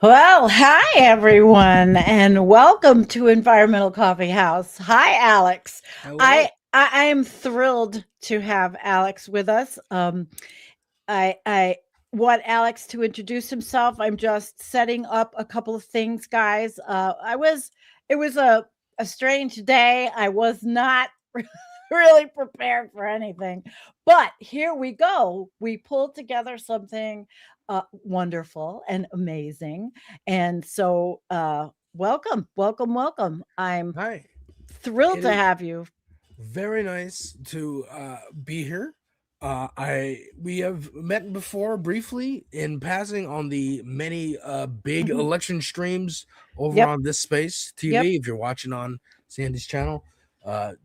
Well, hi everyone, and welcome to Environmental Coffee House. Hi, Alex. Hello. I am thrilled to have Alex with us. I want Alex to introduce himself. I'm just setting up a couple of things, guys. It was a strange day. I was not really prepared for anything, but here we go. We pulled together something wonderful and amazing, and so welcome, welcome, welcome. I'm Hi. thrilled It to is have you. very nice to be here. I we have met before briefly in passing on the many big Mhm. election streams over Yep, on This Space yep. TV. If you're watching on Sandy's channel,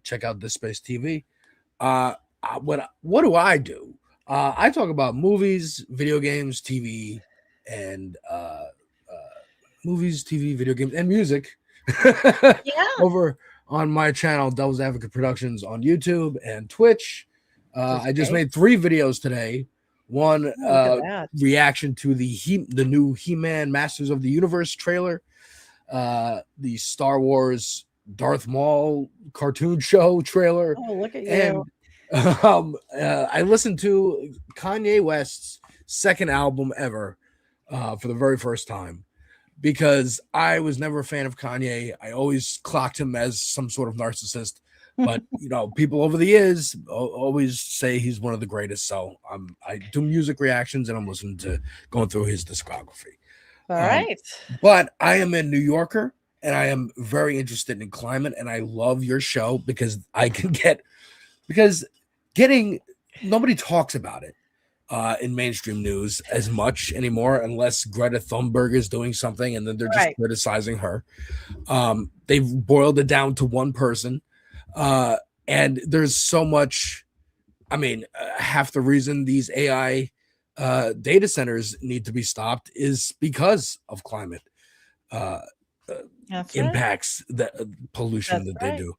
check out This Space TV. What do I do? I talk about movies, video games, TV, and movies, TV, video games, and music Yeah, over on my channel, Devil's Advocate Productions on YouTube and Twitch. that's I just great. made 3 videos today. One Oh, look at that. reaction to the new He-Man Masters of the Universe trailer, the Star Wars Darth Maul cartoon show trailer, Oh, look at you. and I listened to Kanye West's second album ever for the very first time because I was never a fan of Kanye. I always clocked him as some sort of narcissist. But people over the years always say he's one of the greatest. So I do music reactions and I'm listening to going through his discography. All Um, right. but I am a New Yorker and I am very interested in climate and I love your show because I can get because getting nobody talks about it in mainstream news as much anymore, unless Greta Thunberg is doing something and then they're just Right. criticizing her. They've boiled it down to one person, uh, and there's so much. I mean, half the reason these AI data centers need to be stopped is because of climate uh, uh, That's right. impacts, the pollution That's that they right. do.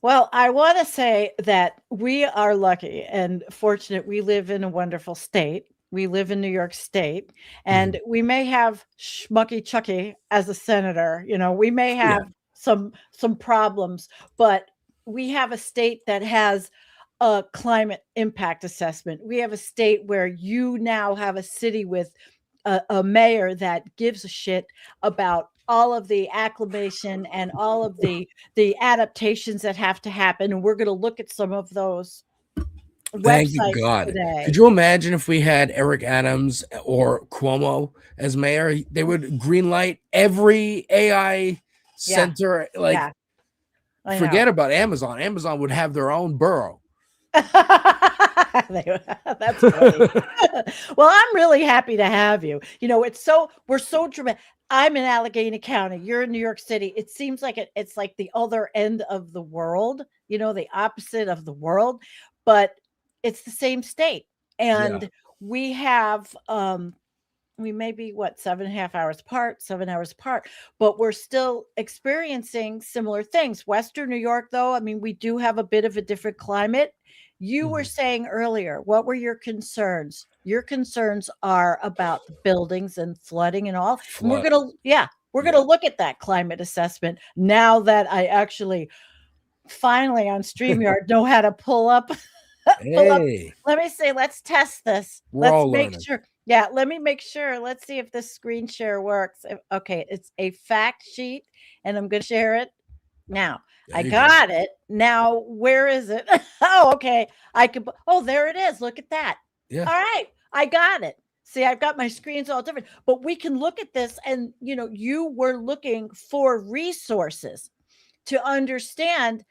Well, I want to say that we are lucky and fortunate. We live in a wonderful state. We live in New York State, Mhm. and we may have Schmucky Chucky as a senator. We may Yeah, have some problems, but we have a state that has a climate impact assessment. We have a state where you now have a city with a mayor that gives a shit about all of the acclimation and all of the adaptations that have to happen, and we're going to look at some of those thank you, websites God. Could today. you imagine if we had Eric Adams or Cuomo as mayor? They would greenlight every AI Yeah, center. Like, yeah, I know. forget about Amazon. Amazon would have their own borough. That's funny. Well, I'm really happy to have you. We're so dramatic. I'm in Allegheny County. You're in New York City. It seems like it's like the other end of the world, the opposite of the world, but it's the same state. Yeah. And we have we may be what 7.5 hours apart, 7 hours apart, but we're still experiencing similar things. Western New York, though, I mean, we do have a bit of a different climate. You were Mhm. saying earlier, what were your concerns? Your concerns are about the buildings and flooding and all. And Flood. we're Yeah. gonna look at that climate assessment now that I actually finally on StreamYard know how to pull up pull up. Hey, Let me see. Let's test this. we're Let's all make learning. sure. Yeah, let me make sure. Let's see if this screen share works. Okay, it's a fact sheet, and I'm going to share it now. There I you go. got it. Now, where is it? Oh, okay. I could. Oh, there it is. Look at that. Yeah. All right, I got it. See, I've got my screens all different, but we can look at this, and you were looking for resources to understand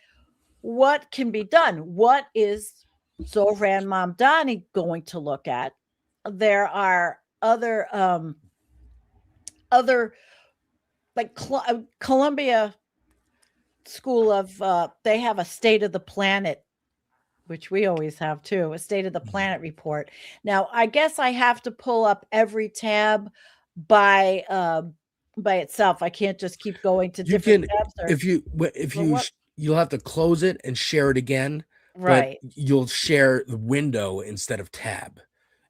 what can be done. What is Zohran Mamdani going to look at? There are other like Columbia School of they have a state of the planet, which we always have too, a state of the Mhm. planet report. Now, I guess I have to pull up every tab by by itself. I can't just keep going to You different can tabs if or you what. you'll have to close it and share it again, but Right. you'll share the window instead of tab.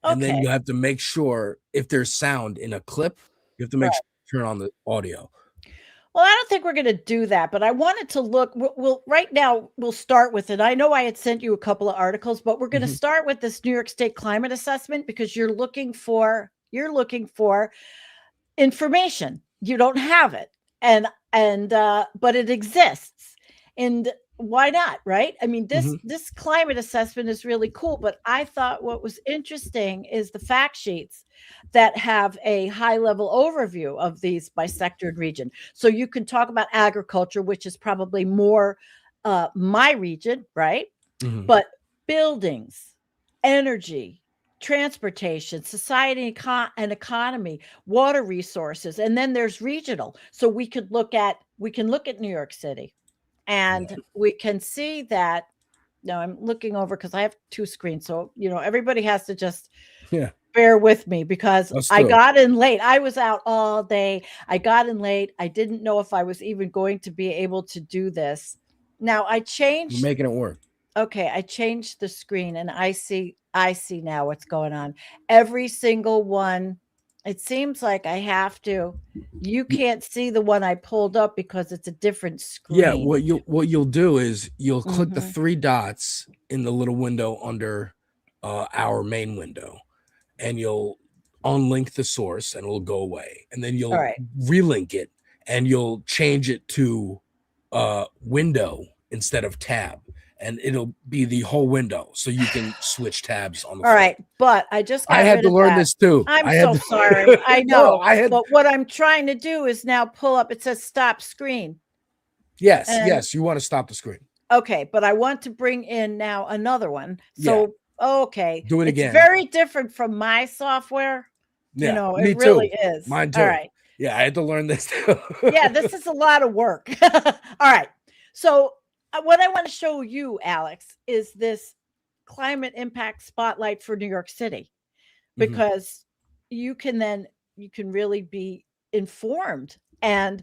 And then Okay. you have to make sure if there's sound in a clip, You have to make sure you turn on the audio. Well, I don't think we're going to do that, but I wanted to look. We'll right now we'll start with it. I know I had sent you a couple of articles, but we're going to start with this New York State climate assessment because you're looking for information. You don't have it, and but it exists, and why not, right? I mean, this climate assessment is really cool, but I thought what was interesting is the fact sheets that have a high level overview of these by sector and region. So you can talk about agriculture, which is probably more my region, right? But buildings, energy, transportation, society and economy, water resources, and then there's regional. So we can look at New York City, and we can see that. No, I'm looking over because I have two screens, so everybody has to just bear with me because I got in late. I was out all day. I got in late. I didn't know if I was even going to be able to do this. Now I changed. You're making it work. Okay, I changed the screen and I see now what's going on. Every single one. It seems like I have to. You can't see the one I pulled up because it's a different screen. Yeah, what you'll do is you'll click the three dots in the little window under our main window, and you'll unlink the source and it'll go away. And then you'll relink it and you'll change it to window instead of tab. And it'll be the whole window, so you can switch tabs on the phone. All right, but I had to learn this too. I'm so sorry. I know. But what I'm trying to do is now pull up. It says stop screen. Yes, you want to stop the screen. Okay, but I want to bring in now another one. So okay, do it again. It's very different from my software. Yeah, it really is. Mine too. All right. Yeah, I had to learn this too. Yeah, this is a lot of work. All right, so. What I want to show you, Alex, is this climate impact spotlight for New York City, because you can really be informed. And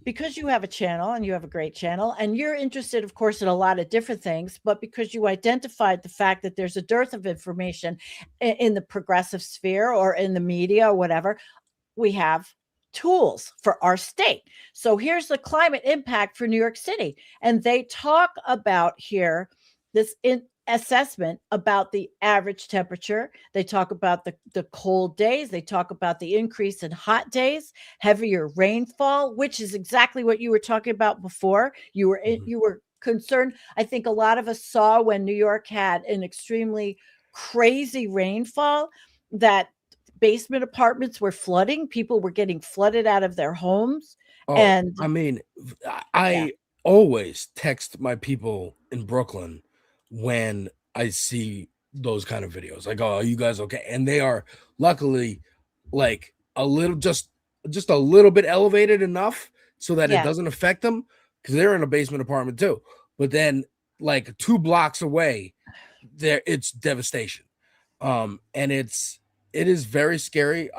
because you have a channel and you have a great channel and you're interested, of course, in a lot of different things, but because you identified the fact that there's a dearth of information in the progressive sphere or in the media or whatever, we have tools for our state. So here's the climate impact for New York City. And they talk about here this assessment about the average temperature. They talk about the cold days. They talk about the increase in hot days, heavier rainfall, which is exactly what you were talking about before. You were concerned. I think a lot of us saw when New York had an extremely crazy rainfall that basement apartments were flooding. People were getting flooded out of their homes. And I mean, I always text my people in Brooklyn when I see those kind of videos. Like, oh, are you guys okay? And they are luckily like a little, just a little bit elevated enough so that it doesn't affect them, because they're in a basement apartment too. But then like 2 blocks away, it's devastation. And it is very scary.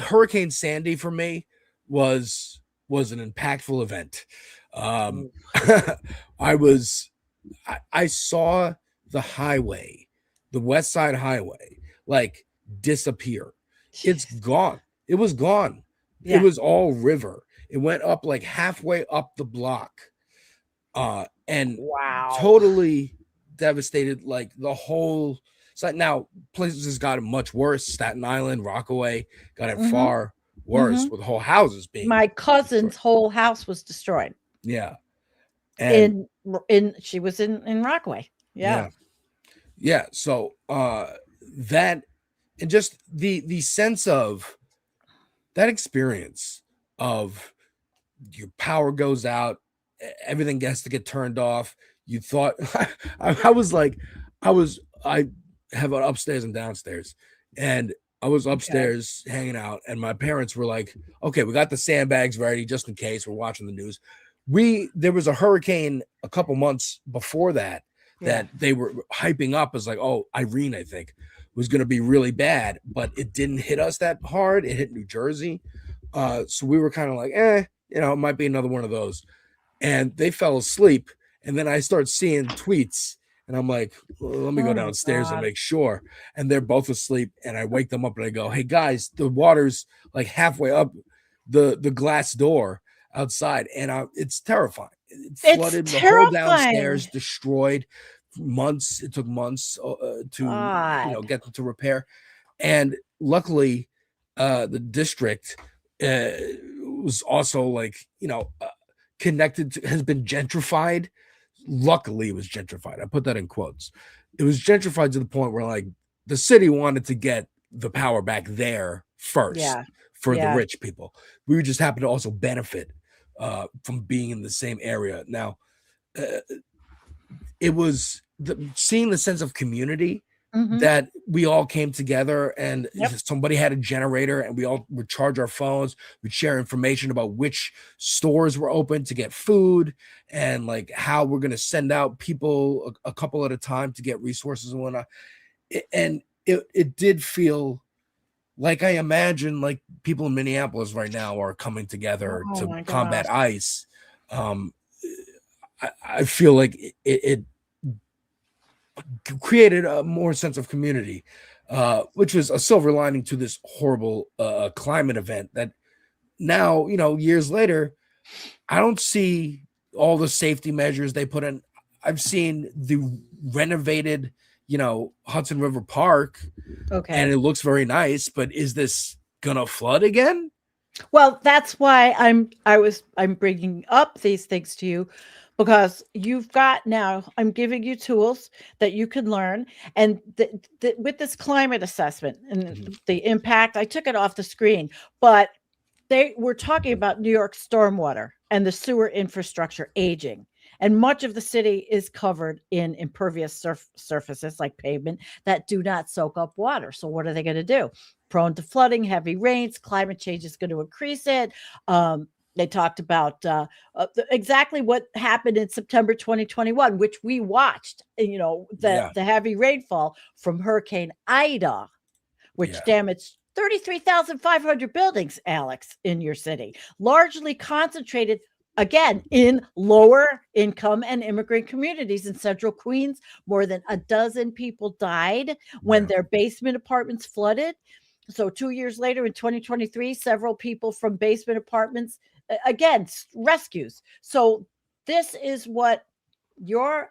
Hurricane Sandy for me was an impactful event. I saw the highway, the West Side Highway, like disappear. It's gone. It was gone. It was all river. It went up like halfway up the block. And totally devastated like the whole. So now places got it much worse. Staten Island, Rockaway got it far worse with whole houses being. My cousin's whole house was destroyed. Yeah, and she was in Rockaway. Yeah. So that, and just the sense of that experience of your power goes out, everything has to get turned off. You thought I have an upstairs and downstairs, and I was upstairs hanging out, and my parents were like, okay, we got the sandbags ready just in case. We're watching the news. There was a hurricane a couple months before that they were hyping up as like, oh, Irene, I think, was going to be really bad, but it didn't hit us that hard. It hit New Jersey. So we were kind of like, it might be another one of those. And they fell asleep. And then I started seeing tweets, And I'm like, well, let me Oh go my downstairs and God. make sure. And they're both asleep. And I wake them up and I go, hey guys, the water's like halfway up the glass door outside. And it's terrifying. It It's flooded the whole downstairs, terrifying. destroyed. Months. It took months to God. get them to repair. And luckily, the district was also like connected to, has been gentrified. Luckily, it was gentrified. I put that in quotes. It was gentrified to the point where like the city wanted to get the power back there first Yeah. for the Yeah. rich people. We just happen to also benefit from being in the same area. Now, it was seeing the sense of community Mhm. that we all came together, and Yep. somebody had a generator and we all would charge our phones. We'd share information about which stores were open to get food and like how we're going to send out people a couple at a time to get resources and whatnot. It did feel like, I imagine like people in Minneapolis right now are coming together Oh to my combat gosh. ICE. I feel like it created a more sense of community, which was a silver lining to this horrible climate event that now, years later, I don't see all the safety measures they put in. I've seen the renovated, Hudson River Park, Okay. and it looks very nice, but is this gonna flood again? Well, that's why I'm bringing up these things to you, because you've got now, I'm giving you tools that you can learn. And with this climate assessment and the impact, I took it off the screen, but they were talking about New York stormwater and the sewer infrastructure aging. And much of the city is covered in impervious surfaces like pavement that do not soak up water. So what are they going to do? Prone to flooding, heavy rains, climate change is going to increase it. They talked about exactly what happened in September 2021, which we watched, the heavy rainfall from Hurricane Ida, which damaged 33,500 buildings, Alex, in your city, largely concentrated, again, in lower income and immigrant communities in central Queens. More than a dozen people died when their basement apartments flooded. So 2 years later, in 2023, several people from basement apartments, again, rescues. So this is what your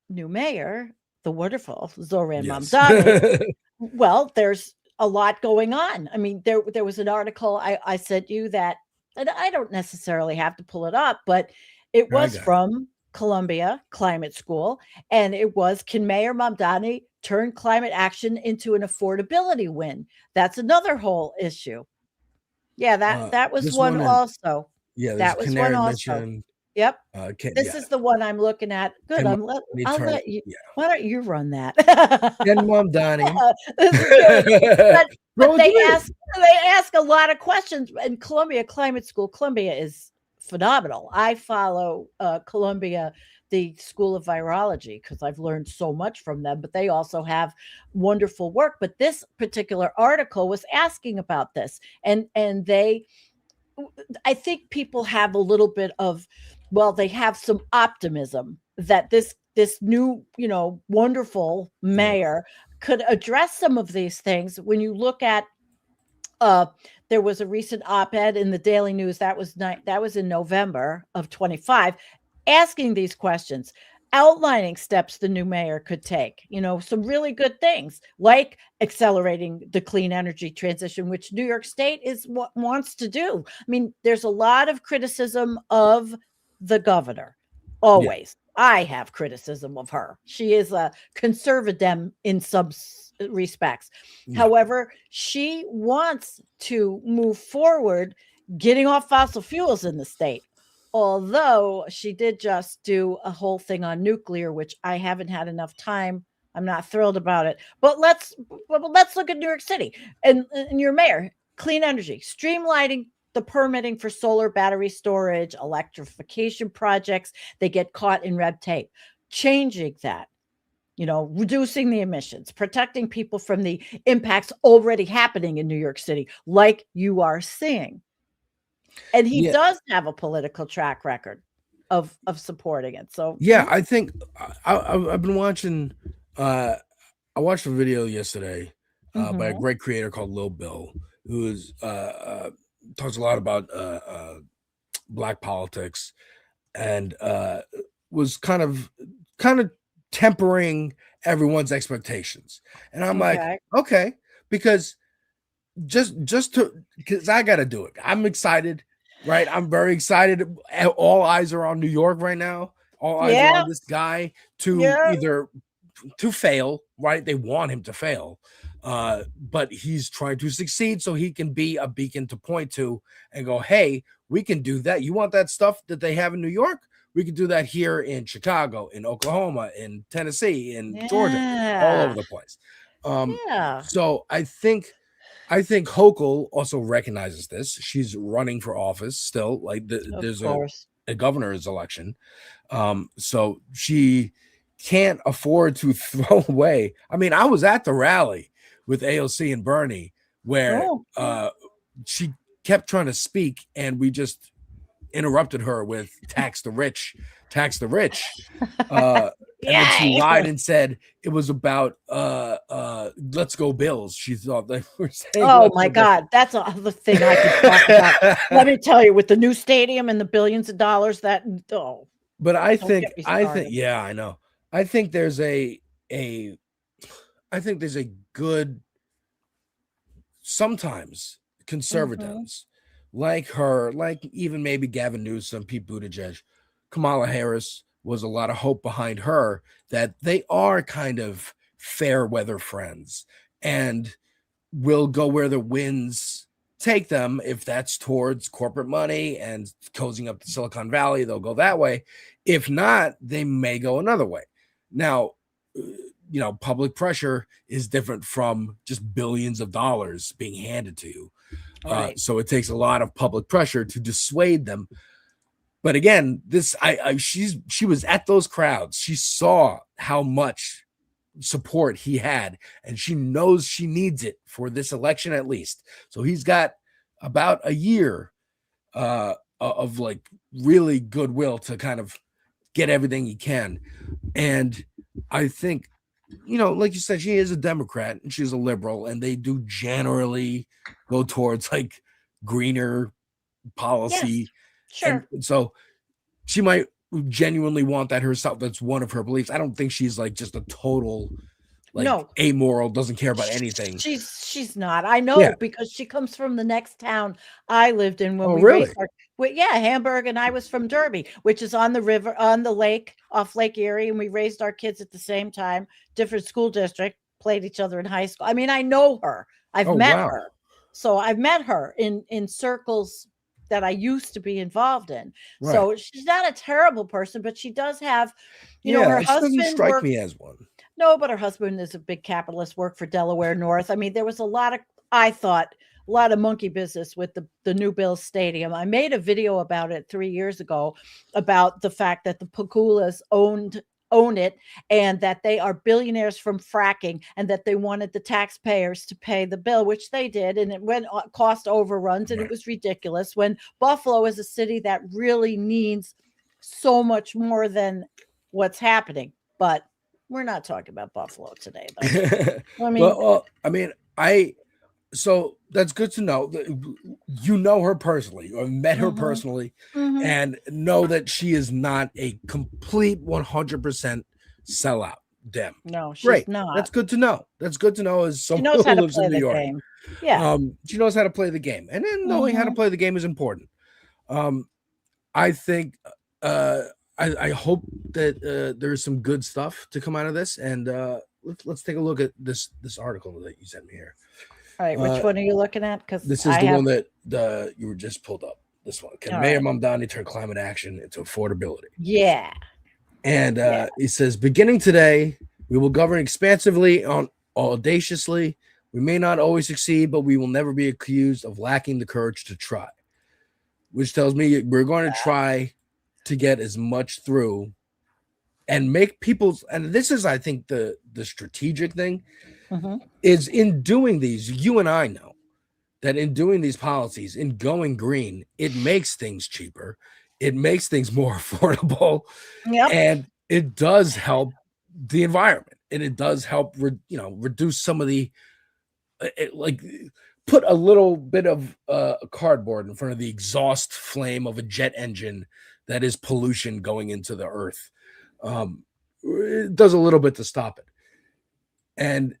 new mayor, the wonderful Zoran Mamdani, well, there's a lot going on. I mean, there was an article I sent you that, and I don't necessarily have to pull it up, but it was from Columbia Climate School, and it was, can Mayor Mamdani turn climate action into an affordability win? That's another whole issue. Yeah, that was one also. That was one also. Yep. This is the one I'm looking at. Good. I'll let you. Yeah. Why don't you run that? And Mamdani. This is good. But they ask a lot of questions. And Columbia Climate School, Columbia is phenomenal. I follow Columbia, the School of Virology, because I've learned so much from them. But they also have wonderful work. But this particular article was asking about this, and I think people have a little bit of, well, they have some optimism that this new, wonderful mayor could address some of these things. When you look at, there was a recent op-ed in the Daily News that was in November of 25, asking these questions, outlining steps the new mayor could take, some really good things like accelerating the clean energy transition, which New York State is what wants to do. I mean, there's a lot of criticism of the governor. Always. Yeah. I have criticism of her. She is a conservative in some respects. Yeah. However, she wants to move forward, getting off fossil fuels in the state. Although she did just do a whole thing on nuclear, which I haven't had enough time. I'm not thrilled about it. But let's look at New York City and your mayor, clean energy, streamlining the permitting for solar battery storage, electrification projects. They get caught in red tape. Changing that, reducing the emissions, protecting people from the impacts already happening in New York City, like you are seeing. And he does have a political track record. of supporting it. So Yeah, I think I've been watching. I watched a video yesterday by a mhm. great creator called Lil Bill, who is talks a lot about black politics, and was kind of tempering everyone's expectations. And I'm like, Okay. okay, because just to because I got to do it. I'm excited, right? I'm very excited. All eyes are on New York right now. All eyes are Yeah. on this guy to Yeah. either to fail, right? They want him to fail. But he's trying to succeed so he can be a beacon to point to and go, hey, we can do that. You want that stuff that they have in New York? We can do that here in Chicago, in Oklahoma, in Tennessee, in Georgia, all over Yeah. the place. Um, Yeah. so I think Hochul also recognizes this. She's running for office still. Like Of there's course. a governor's election. So she can't afford to throw away. I mean, I was at the rally with AOC and Bernie where Oh, yeah. she kept trying to speak and we just interrupted her with tax the rich, tax the rich. And then she Yay. lied and said it was about let's go Bills. She thought they were saying Oh let's my go Bills. God. That's another thing I could talk about. Let me tell you, with the new stadium and the billions of dollars that But don't get me I think started. yeah, I know. I think there's a I think there's a good sometimes Mhm. conservatives like her, like even maybe Gavin Newsom, Pete Buttigieg, Kamala Harris was a lot of hope behind her that they are kind of fair weather friends and will go where the winds take them. If that's towards corporate money and cozying up to Silicon Valley, they'll go that way. If not, they may go another way. Now, public pressure is different from just billions of dollars being handed to you. Right. So it takes a lot of public pressure to dissuade them. But again, she was at those crowds. She saw how much support he had, and she knows she needs it for this election at least. So he's got about a year of like really goodwill to kind of get everything he can. And I think, like you said, she is a Democrat and she's a liberal, and they do generally go towards like greener Yes. policy. And Sure. so she might genuinely want that herself. That's one of her beliefs. I don't think she's like just a total like No. amoral, doesn't care about anything. She's not. I know Yeah. because she comes from the next town I lived in when Oh, we really? raised our yeah, Hamburg, and I was from Derby, which is on the river, on the lake, off Lake Erie, and we raised our kids at the same time, different school district, played each other in high school. I mean, I know her. I've Oh, met wow. her. So I've met her in circles that I used to be involved in. Right. So she's not a terrible person, but she does have, Yeah, her she doesn't husband strike worked. me as one. No, but her husband is a big capitalist, worked for Delaware North. I mean, there was I thought, a lot of monkey business with the new Bills Stadium. I made a video about it 3 years ago about the fact that the Pakulas own it, and that they are billionaires from fracking, and that they wanted the taxpayers to pay the bill, which they did, and it went cost overruns, and Right. it was ridiculous when Buffalo is a city that really needs so much more than what's happening. But we're not talking about Buffalo today, though. I mean, well, I mean, so that's good to know. You know her personally, or met her mhm, personally, mhm. and know that she is not a complete 100% sellout. Dem. No, she's Great. That's not. good to know. That's good to know as She someone knows who how to lives in play New the York. game. Yeah. She knows how to play the game, and then knowing how to Mhm. play the game is important. I think I hope that there's some good stuff to come out of this, and let's take a look at this article that you sent me here. All right, which one are you looking at? Because This is I the have. one that you were just pulled up. This one. Can All Mayor right. Mamdani turn climate action into affordability? Yeah. And Yeah. it says, beginning today, we will govern expansively on audaciously. We may not always succeed, but we will never be accused of lacking the courage to try. Which tells me we're going to try to get as much through and make people's, and this is, I think, the strategic thing Mhm. is in doing these, you and I know that in doing these policies, in going green, it makes things cheaper. it makes things more affordable, Yep. and it does help the environment, and it does help reduce some of the like put a little bit of cardboard in front of the exhaust flame of a jet engine that is pollution going into the earth. It does a little bit to stop it. And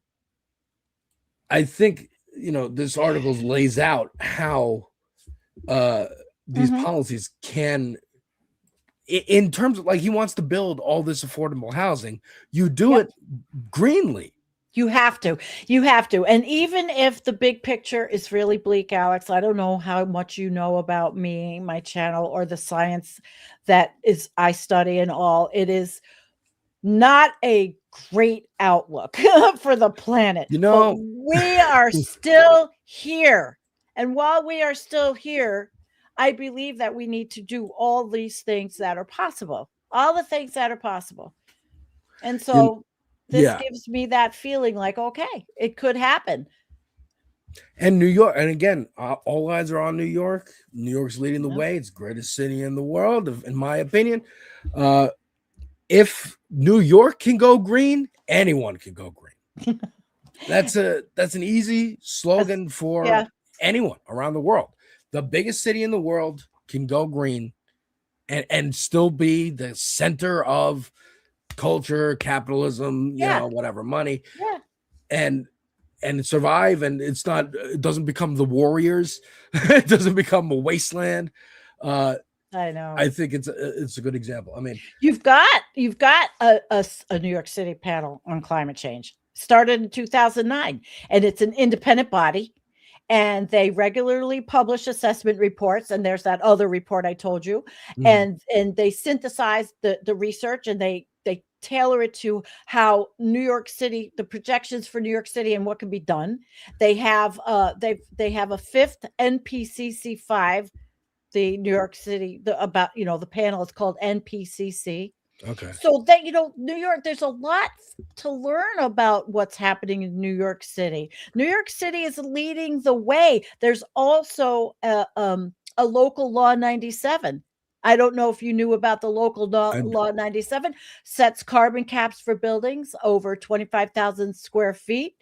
I think, this article lays out how these policies can, in terms of, like, he wants to build all this affordable housing, you do it greenly. You have to. You have to. And even if the big picture is really bleak, Alex, I don't know how much you know about me, my channel, or the science that is I study and all. It is not a great outlook for the planet. But we are still here. And while we are still here, I believe that we need to do all these things that are possible. All the things that are possible. And so this gives me that feeling like, okay, it could happen. And New York, and again, all eyes are on New York. New York's leading the way. It's the greatest city in the world, in my opinion. If New York can go green, anyone can go green. That's an easy slogan for anyone around the world. The biggest city in the world can go green and still be the center of culture, capitalism, whatever, money, and survive. And it doesn't become the Warriors. It doesn't become a wasteland. I know. I think it's a good example. I mean, you've got a New York City panel on climate change, started in 2009, and it's an independent body, and they regularly publish assessment reports. And there's that other report I told you, and they synthesize the research, and they tailor it to how New York City, the projections for New York City and what can be done. They have they have a fifth NPCC 5. The New York City, the panel is called NPCC. Okay. So that, New York, there's a lot to learn about what's happening in New York City. New York City is leading the way. There's also a local law 97. I don't know if you knew about the local law 97, sets carbon caps for buildings over 25,000 square feet.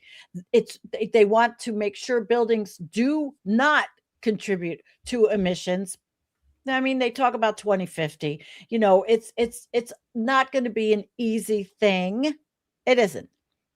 They want to make sure buildings do not contribute to emissions. I mean, they talk about 2050. It's not going to be an easy thing. It isn't.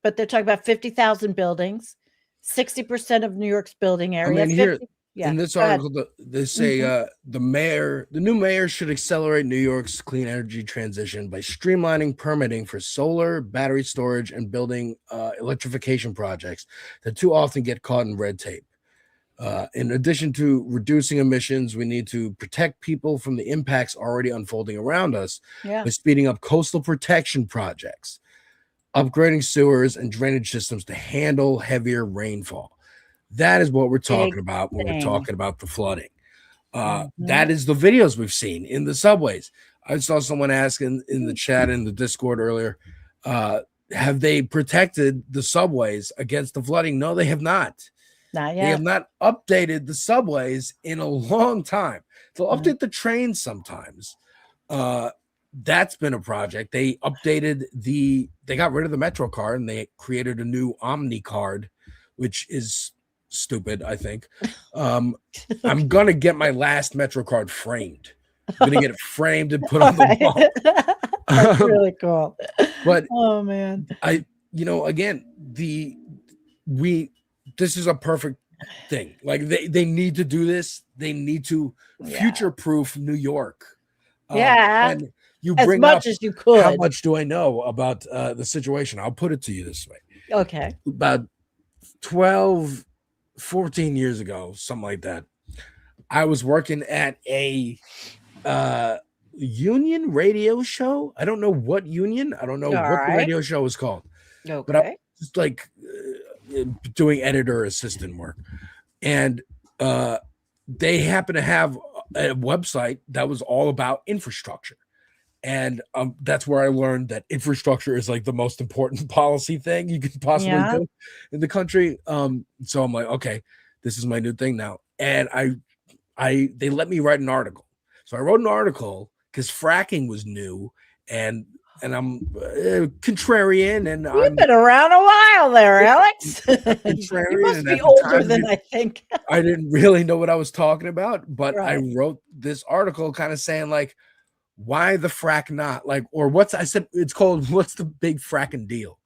But they're talking about 50,000 buildings, 60% of New York's building area. I mean, in this article, they say the new mayor should accelerate New York's clean energy transition by streamlining permitting for solar, battery storage, and building electrification projects that too often get caught in red tape. In addition to reducing emissions, we need to protect people from the impacts already unfolding around us by speeding up coastal protection projects, upgrading sewers and drainage systems to handle heavier rainfall. That is what we're talking about when we're talking about the flooding. That is the videos we've seen in the subways. I saw someone ask in the chat in the Discord earlier, have they protected the subways against the flooding? No, they have not. Not yet. They have not updated the subways in a long time. They'll update the trains sometimes. That's been a project. They updated they got rid of the Metro card and they created a new Omni card, which is stupid, I think. I'm gonna get my last Metro card framed. I'm gonna get it framed and put on the wall. That's really cool. But oh man, again, this is a perfect thing. Like they need to do this. They need to future-proof New York. And you bring as much as you could. How much do I know about the situation? I'll put it to you this way. Okay. About 12, 14 years ago, something like that, I was working at a union radio show. I don't know what union. I don't know what the radio show was called. Okay. But I was just like doing editor assistant work. And they happen to have a website that was all about infrastructure. And that's where I learned that infrastructure is like the most important policy thing you could possibly do in the country. So I'm like, okay, this is my new thing now. And they let me write an article. So I wrote an article because fracking was new, and I'm contrarian, and You've been around a while there, Alex. contrarian, You must and be at the older time, than I think. I didn't really know what I was talking about, but I Right. wrote this article kind of saying like, why the frack not? Like, or what's, I said it's called, what's the big fracking deal?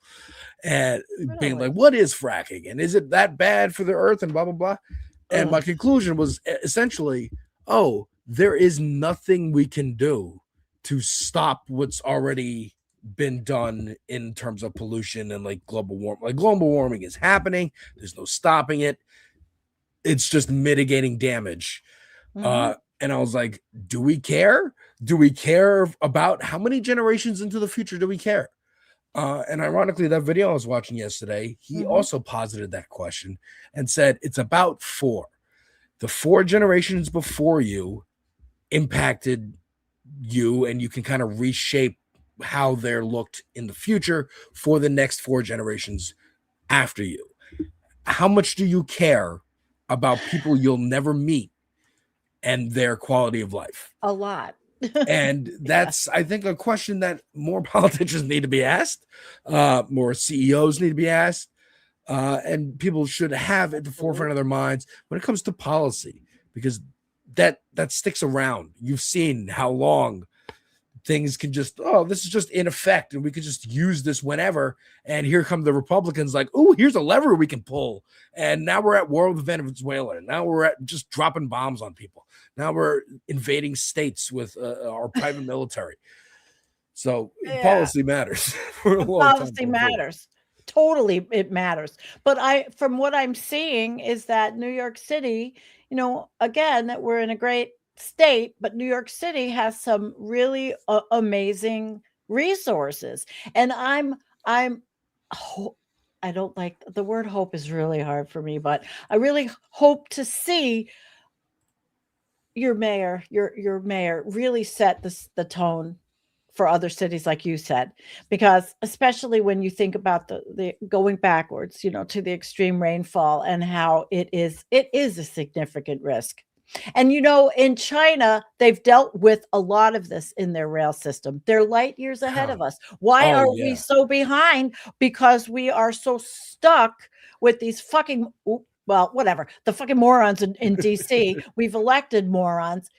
And being Really? like, what is fracking? And is it that bad for the earth and blah, blah, blah? And my conclusion was essentially, oh, there is nothing we can do to stop what's already been done in terms of pollution and like global warming. Like global warming is happening. There's no stopping it. It's just mitigating damage. Mhm. And I was like, do we care? Do we care about how many generations into the future do we care? And ironically, that video I was watching yesterday, he also posited that question and said it's about 4. The 4 generations before you impacted you, and you can kind of reshape how they're looked in the future for the next 4 generations after you. How much do you care about people you'll never meet and their quality of life? A lot. And that's, I think, a question that more politicians need to be asked, more CEOs need to be asked, and people should have at the forefront of their minds when it comes to policy, because that sticks around. You've seen how long things can just, oh, this is just in effect, and we could just use this whenever. And here come the Republicans like, oh, here's a lever we can pull. And now we're at war with Venezuela. Now we're at just dropping bombs on people. Now we're invading states with our private military. So policy matters. Policy matters. Totally, it matters. But from what I'm seeing is that New York City, again, that we're in a great state, but New York City has some really amazing resources. And I don't like the word hope is really hard for me, but I really hope to see your mayor really set the tone for other cities, like you said, because especially when you think about the going backwards, to the extreme rainfall and how it is a significant risk. And in China, they've dealt with a lot of this in their rail system. They're light years ahead of us. Why are we so behind? Because we are so stuck with these fucking whatever, the fucking morons in DC. We've elected morons.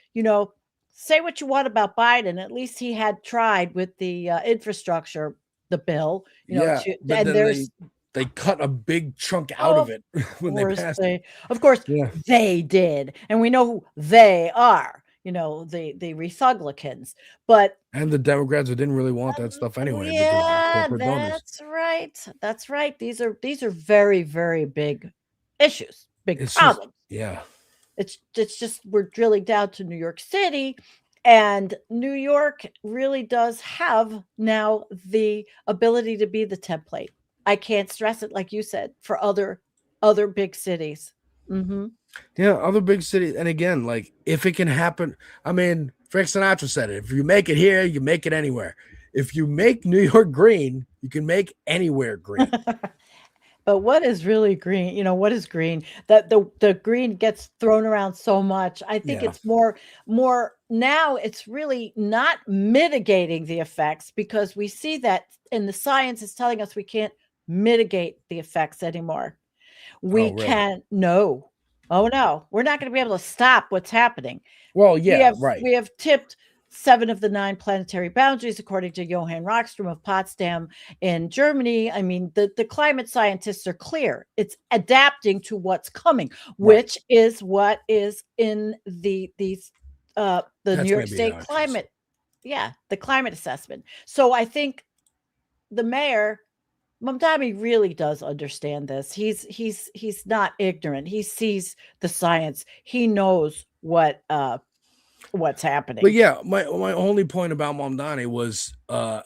Say what you want about Biden. At least he had tried with the infrastructure, the bill. But then they cut a big chunk out of it when they passed it. Of course, they did, and we know who they are. The Republicans, and the Democrats who didn't really want that stuff anyway. Yeah, that's right. That's right. These are very, very big issues, big problems. It's just we're drilling down to New York City, and New York really does have now the ability to be the template. I can't stress it, like you said, for other big cities. Other big cities. And again, like, if it can happen, I mean, Frank Sinatra said it: if you make it here, you make it anywhere. If you make New York green, you can make anywhere green. But what is really green? What is green? That the green gets thrown around so much. I think it's more now. It's really not mitigating the effects, because we see that, and the science is telling us we can't mitigate the effects anymore. We can't. No. Oh no, we're not going to be able to stop what's happening. Well, We have tipped 7 of the 9 planetary boundaries, according to Johann Rockström of Potsdam in Germany. I mean, the climate scientists are clear. It's adapting to what's coming, which is what is in the New York State climate. Yeah, the climate assessment. So I think the mayor, Mamdani, really does understand this. He's not ignorant. He sees the science. He knows what's happening. But yeah, my only point about Mamdani was I'm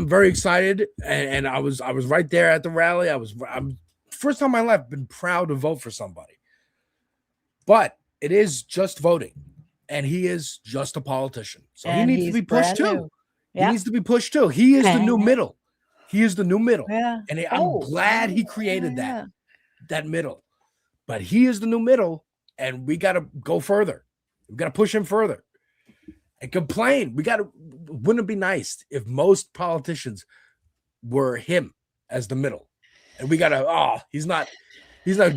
very excited, and I was right there at the rally. I'm first time in my life been proud to vote for somebody. But it is just voting, and he is just a politician. So he needs to be pushed too. He needs to be pushed too. He is the new middle. He is the new middle. And I'm glad he created that middle. But he is the new middle, and we got to go further. We got to push him further and complain. Wouldn't it be nice if most politicians were him as the middle? And we got to, he's not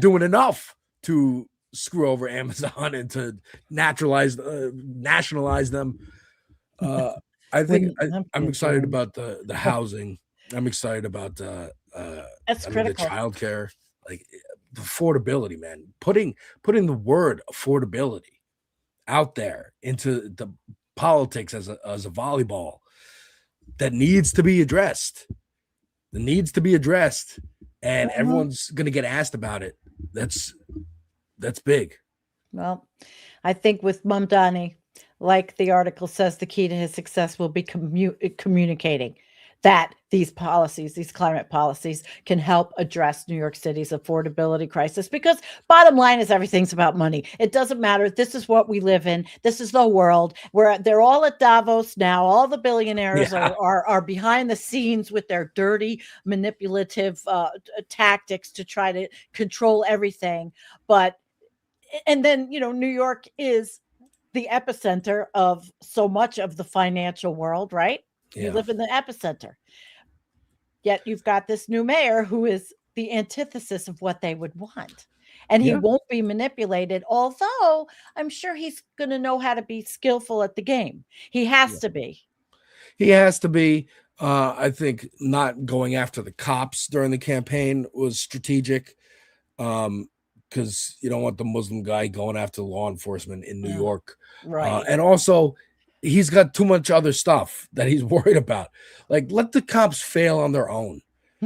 doing enough to screw over Amazon and to nationalize them. I think I'm excited about the housing. I'm excited about that's critical. The childcare, like the affordability, man. Putting the word affordability out there into the politics as a volleyball that needs to be addressed. It needs to be addressed, and everyone's going to get asked about it. That's big. Well, I think with Mamdani, like the article says, the key to his success will be communicating that these policies, these climate policies, can help address New York City's affordability crisis. Because bottom line is everything's about money. It doesn't matter. This is what we live in. This is the world where they're all at Davos now. All the billionaires are behind the scenes with their dirty, manipulative tactics to try to control everything. And then, New York is the epicenter of so much of the financial world, right? You live in the epicenter. Yet you've got this new mayor who is the antithesis of what they would want. And he won't be manipulated, although I'm sure he's going to know how to be skillful at the game. He has to be. He has to be. I think not going after the cops during the campaign was strategic. Because you don't want the Muslim guy going after law enforcement in New York. Right. And also, he's got too much other stuff that he's worried about. Like, let the cops fail on their own.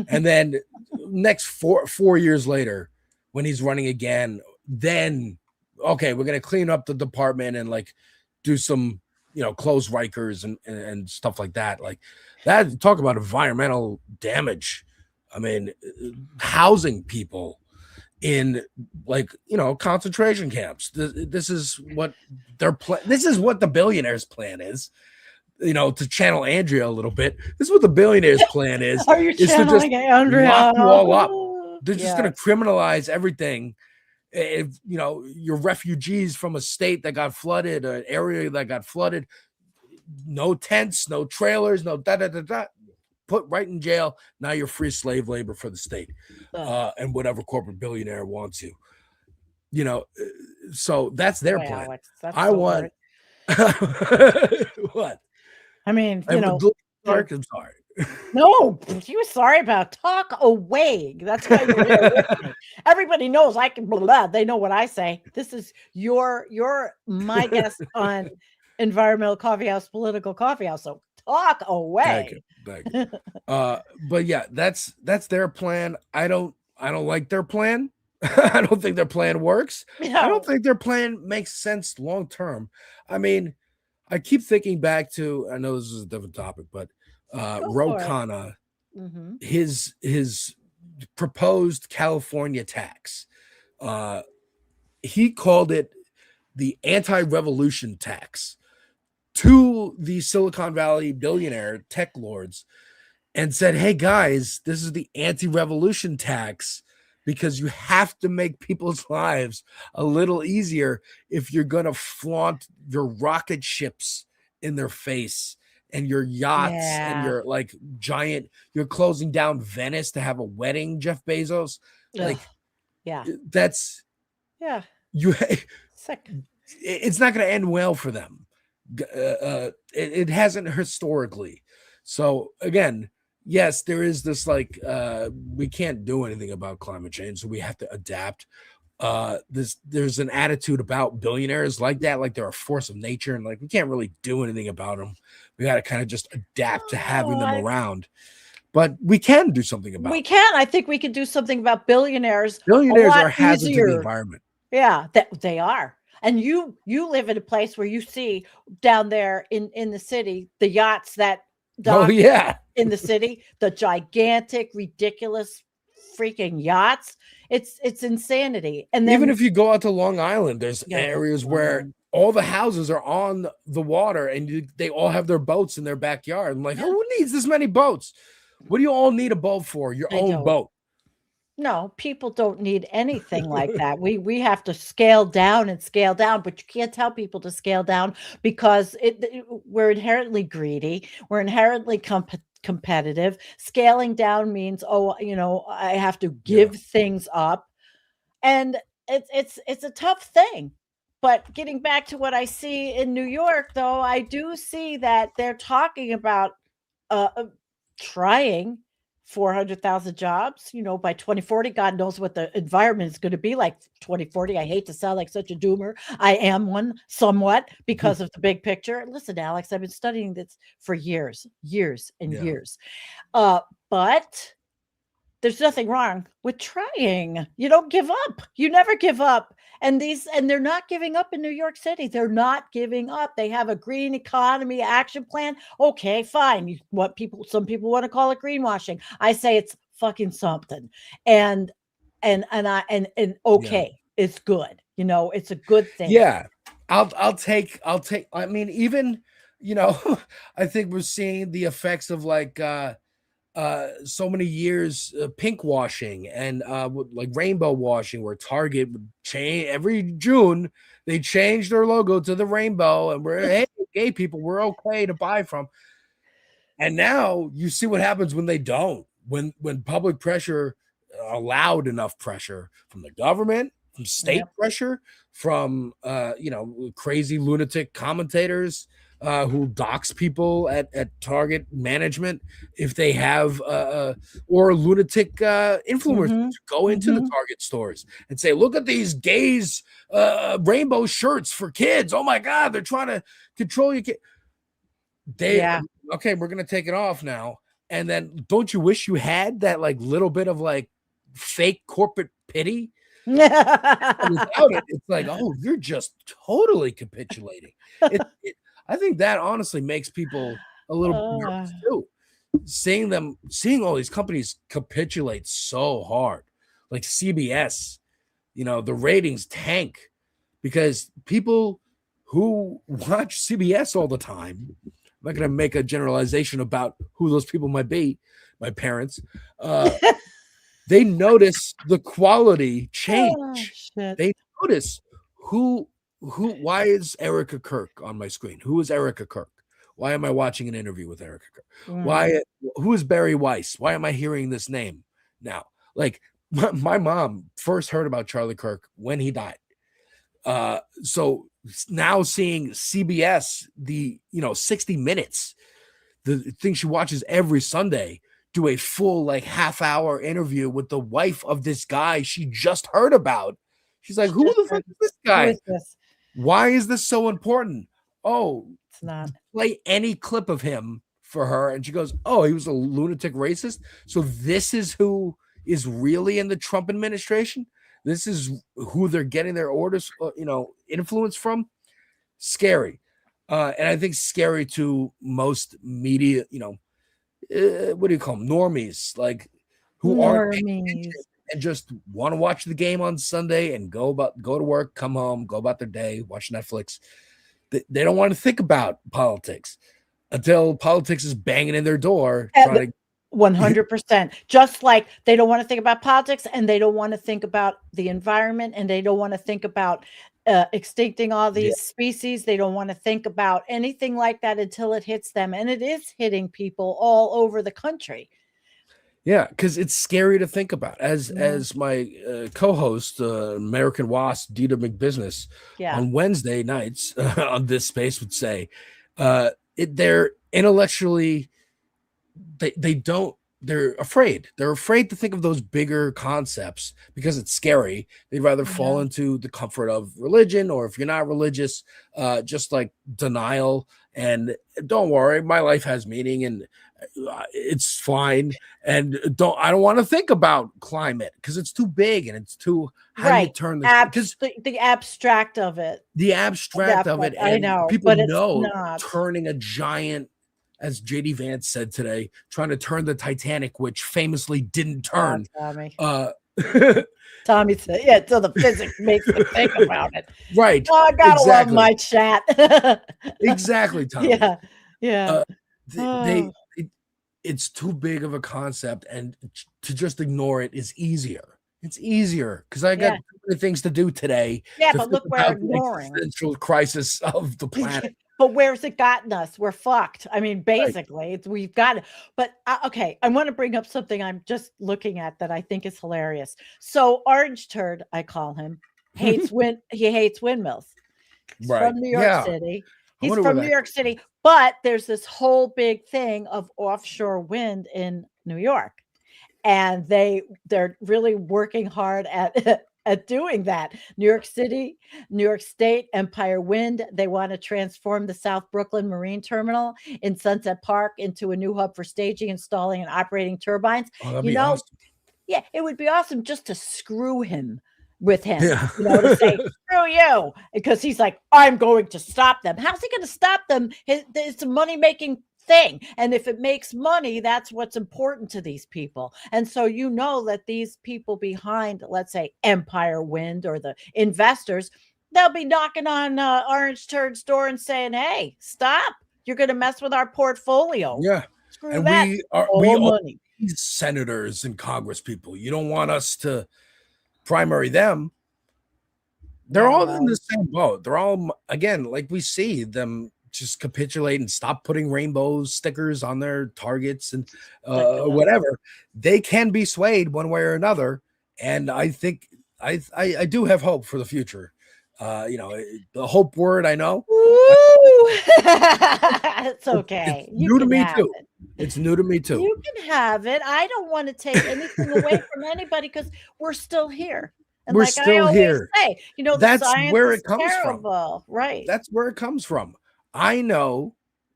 And then next 4 years later, when he's running again, then, okay, we're going to clean up the department and, like, do some, close Rikers and stuff like that. Like, that, talk about environmental damage. I mean, housing people in concentration camps. This is what their plan. This is what the billionaires' plan is. To channel Andrea a little bit. This is what the billionaires' plan is. Are you channeling Andrea? Lock you all up. They're just going to criminalize everything. If you're refugees from a state that got flooded, an area that got flooded, no tents, no trailers, no da-da-da-da. Put right in jail. Now you're free slave labor for the state, and whatever corporate billionaire wants you. So that's their plan. Alex, I want what? I mean, I'm sorry. No, you were sorry about talk away. That's why you're here with me. Everybody knows I can blah. They know what I say. This is you're my guest on Environmental Coffeehouse, Political Coffeehouse. So talk away. Thank you. But yeah, that's their plan. I don't like their plan. I don't think their plan works. No. I don't think their plan makes sense long term. I mean, I keep thinking back to, I know this is a different topic, but Ro Khanna, his proposed California tax. He called it the anti-revolution tax to the Silicon Valley billionaire tech lords and said, hey guys, this is the anti-revolution tax because you have to make people's lives a little easier if you're going to flaunt your rocket ships in their face and your yachts and your like giant, you're closing down Venice to have a wedding, Jeff Bezos. Like, that's, sick. It's not going to end well for them. It hasn't historically. So again, yes, there is this like we can't do anything about climate change, so we have to adapt. There's an attitude about billionaires like that, like they're a force of nature, and like we can't really do anything about them. We got to kind of just adapt to having them around. But we can do something about. We can. I think we can do something about billionaires. Billionaires are hazards to the environment. Yeah, they are. And you live in a place where you see down there in the city the yachts that dock in the city, the gigantic, ridiculous, freaking yachts. It's insanity. And then, even if you go out to Long Island, there's areas where all the houses are on the water, and they all have their boats in their backyard. I'm like, who needs this many boats? What do you all need a boat for? Your own boat. No, people don't need anything like that. We have to scale down and scale down, but you can't tell people to scale down because we're inherently greedy. We're inherently competitive. Scaling down means, oh, I have to Yeah. give things up, and it's a tough thing. But getting back to what I see in New York, though, I do see that they're talking about trying 400,000 jobs, by 2040. God knows what the environment is going to be like 2040. I hate to sound like such a doomer. I am one somewhat because of the big picture. Listen, Alex, I've been studying this for years and Yeah. years. But there's nothing wrong with trying. You don't give up. You never give up. And they're not giving up in New York City. They're not giving up. They have a green economy action plan. Okay, fine. Some people want to call it greenwashing. I say it's fucking something. And okay, it's good. It's a good thing. Yeah. I'll take, I mean, even, I think we're seeing the effects of like so many years pink washing and like rainbow washing, where Target would change every June. They changed their logo to the rainbow, and hey, gay people, we're okay to buy from. And now you see what happens when they don't. When public pressure, allowed enough pressure from the government, from state pressure, from crazy lunatic commentators who dox people at Target management, if they have or lunatic influencers go into the Target stores and say, look at these gays rainbow shirts for kids. Oh my God, they're trying to control you. Okay, we're gonna take it off now. And then don't you wish you had that like little bit of like fake corporate pity? Without it, it's like, oh, you're just totally capitulating. I think that honestly makes people a little nervous too. Seeing all these companies capitulate so hard, like CBS, the ratings tank because people who watch CBS all the time, I'm not going to make a generalization about who those people might be, my parents, they notice the quality change. They notice why is Erica Kirk on my screen? Who is Erica Kirk? Why am I watching an interview with Erica Kirk? Who is Barry Weiss? Why am I hearing this name now? Like my mom first heard about Charlie Kirk when he died. So now seeing CBS, the 60 Minutes, the thing she watches every Sunday, do a full like half-hour interview with the wife of this guy she just heard about. She's like, who the fuck is this guy? Who is this? Why is this so important? Oh, it's not. Play any clip of him for her. And she goes, oh, he was a lunatic racist. So this is who is really in the Trump administration. This is who they're getting their orders, influence from. Scary. And I think scary to most media, what do you call them? Normies, like who aren't and just want to watch the game on Sunday and go to work, come home, go about their day, watch Netflix. They don't want to think about politics until politics is banging in their door. 100%. Just like they don't want to think about politics, and they don't want to think about the environment, and they don't want to think about extincting all these species. They don't want to think about anything like that until it hits them, and it is hitting people all over the country. Yeah, because it's scary to think about. As my co-host, American Wasp, Dita McBusiness, on Wednesday nights on this space would say, they're intellectually, they're afraid. They're afraid to think of those bigger concepts because it's scary. They'd rather fall into the comfort of religion, or if you're not religious, just like denial. And don't worry, my life has meaning and it's fine. And I don't want to think about climate because it's too big and it's too, how do you turn this? The abstract of it. The abstract of it. I know. People know turning a giant, as JD Vance said today, trying to turn the Titanic, which famously didn't turn. Tommy. Tommy said, yeah, until the physics makes me think about it. Right. Oh, I gotta love my chat. Exactly, Tommy. Yeah. it's too big of a concept, and to just ignore it is easier. It's easier because I got too many things to do today. Yeah, To but think look, we're about the ignoring. existential crisis of the planet. But where's it gotten us? We're fucked. I mean, Right. basically, we've got it. But okay, I want to bring up something I'm just looking at that I think is hilarious. So Orange Turd, I call him, he hates windmills. He's Right. from New York Yeah. City. I He's wonder where from New that York comes from. City, but there's this whole big thing of offshore wind in New York. And they're really working hard at at doing that. New York City, New York State, Empire Wind, they want to transform the South Brooklyn Marine Terminal in Sunset Park into a new hub for staging, installing, and operating turbines. Oh, that'd You be know, awesome. yeah, it would be awesome just to screw him with him, Yeah. to say, screw you, because he's like, I'm going to stop them. How's he going to stop them? It's a money making thing. And if it makes money, that's what's important to these people. And so, that these people behind, let's say, Empire Wind or the investors, they'll be knocking on Orange Turd's door and saying, hey, stop. You're going to mess with our portfolio. Yeah. Screw And that. we All own money. these senators and Congress people. You don't want us to primary them. They're Yeah, all well, in the same boat. They're all, again, like we see them just capitulate and stop putting rainbow stickers on their targets and ridiculous. whatever. They can be swayed one way or another. And I think I do have hope for the future. The hope word, I know. It's okay. It's new to me have too. it. It's new to me too. You can have it. I don't want to take anything away from anybody because we're still here. And We're like I still always here. say, the That's science where is it comes from. terrible. Right. That's where it comes from. I know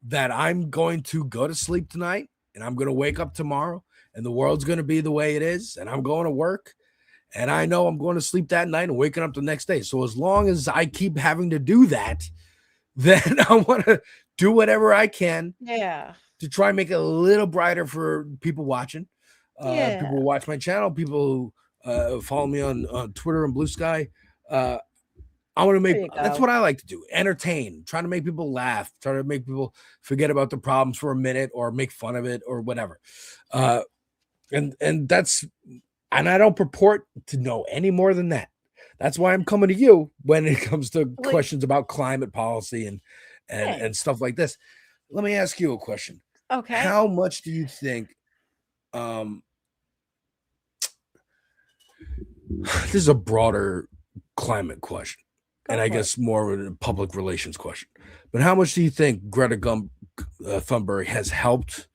that I'm going to go to sleep tonight and I'm going to wake up tomorrow and the world's going to be the way it is. And I'm going to work and I know I'm going to sleep that night and waking up the next day. So as long as I keep having to do that, then I want to do whatever I can to try and make it a little brighter for people watching. People who watch my channel, people who follow me on Twitter and Bluesky. I want to make, that's what I like to do. Entertain, trying to make people laugh, trying to make people forget about the problems for a minute or make fun of it or whatever. And I don't purport to know any more than that. That's why I'm coming to you when it comes to questions about climate policy and stuff like this. Let me ask you a question. Okay. How much do you think, this is a broader climate question, and I guess more of a public relations question, but how much do you think Greta Thunberg has helped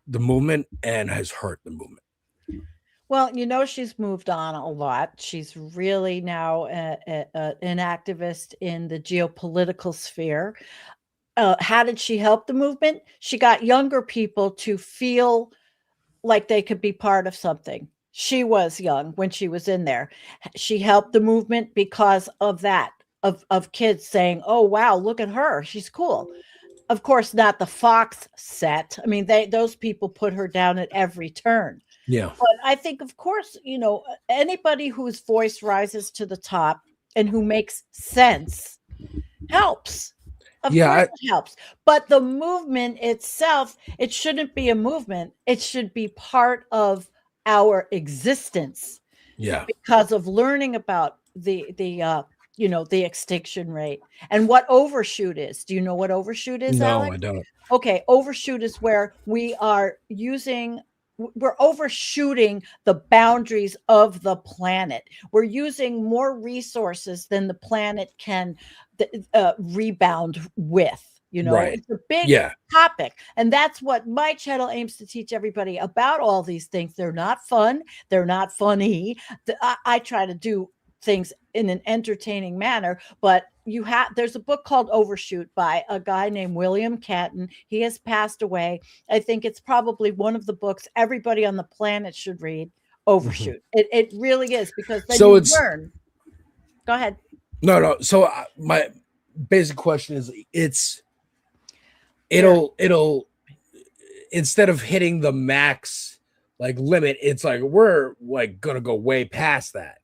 the movement and has hurt the movement? Well, she's moved on a lot. She's really now an activist in the geopolitical sphere. How did she help the movement? She got younger people to feel like they could be part of something. She was young when she was in there. She helped the movement because of that, of kids saying, oh, wow, look at her. She's cool. Of course, not the Fox set. I mean, those people put her down at every turn. Yeah. But I think, of course, anybody whose voice rises to the top and who makes sense helps. Of course it helps. But the movement itself, it shouldn't be a movement. It should be part of our existence. Yeah. Because of learning about the extinction rate and what overshoot is. Do you know what overshoot is, No, Alex? I don't. Okay, overshoot is where we're overshooting the boundaries of the planet. We're using more resources than the planet can rebound with. Right. It's a big topic. And that's what my channel aims to teach everybody about all these things. They're not fun. They're not funny. I try to do things in an entertaining manner, but there's a book called Overshoot by a guy named William Catton. He has passed away. I think it's probably one of the books everybody on the planet should read. Overshoot. It really is, because then you learn. Go ahead. No. So my basic question is, it'll instead of hitting the max limit, it's like we're gonna go way past that.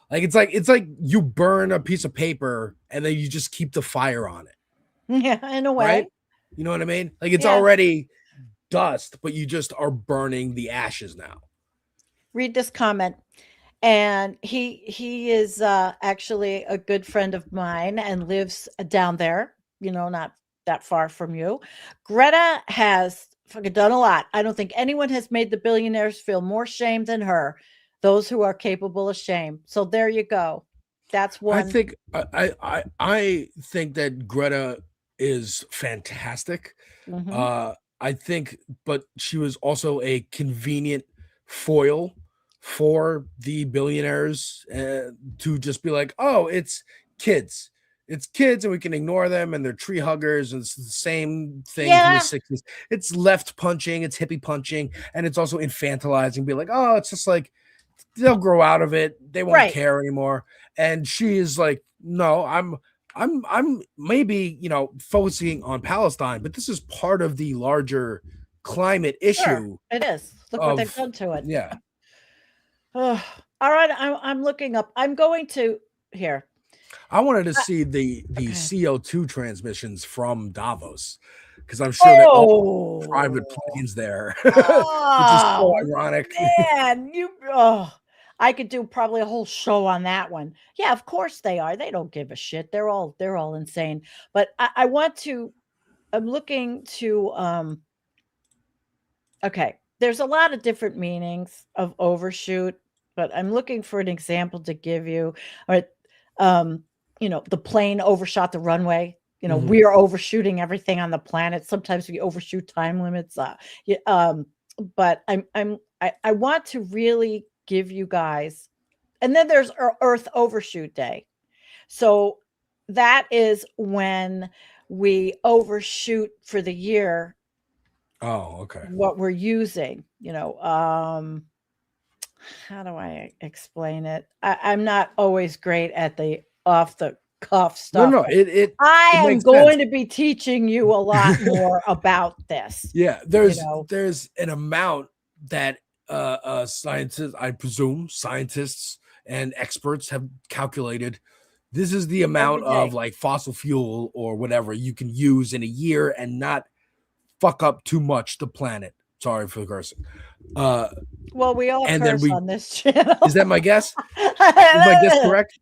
It's like you burn a piece of paper and then you just keep the fire on it. Yeah, in a way. Right? You know what I mean? It's already dust, but you just are burning the ashes now. Read this comment. And he is actually a good friend of mine and lives down there, not that far from you. Greta has fucking done a lot. I don't think anyone has made the billionaires feel more shame than her. Those who are capable of shame. So there you go. That's one. I think that Greta is fantastic. I think, but she was also a convenient foil for the billionaires to just be like, oh, it's kids, and we can ignore them, and they're tree huggers, and it's the same thing from the 60s. It's left punching, it's hippie punching, and it's also infantilizing. Be like, oh, it's just like they'll grow out of it, they won't care anymore. And she is like, no, I'm maybe, focusing on Palestine, but this is part of the larger climate issue. It is. Look what they've done to it. Yeah. All right, I'm looking up. I'm going to here. I wanted to see the CO2 transmissions from Davos, because I'm sure they're all private planes there, which is so ironic. Man, I could do probably a whole show on that one. Yeah, of course they are. They don't give a shit. They're all insane. But I'm looking to okay. There's a lot of different meanings of overshoot, but I'm looking for an example to give you. Or the plane overshot the runway. We are overshooting everything on the planet. Sometimes we overshoot time limits. But I want to really give you guys, and then there's Earth Overshoot Day. So that is when we overshoot for the year. Oh, okay. What we're using, how do I explain it? I'm not always great at the off the cuff stuff. No, I am going to be teaching you a lot more about this. Yeah, there's an amount that scientists, I presume scientists and experts have calculated. This is the amount of like fossil fuel or whatever you can use in a year and not fuck up too much the planet. Sorry for the cursing. Well, we all curse on this channel. Is that my guess? Is my guess correct?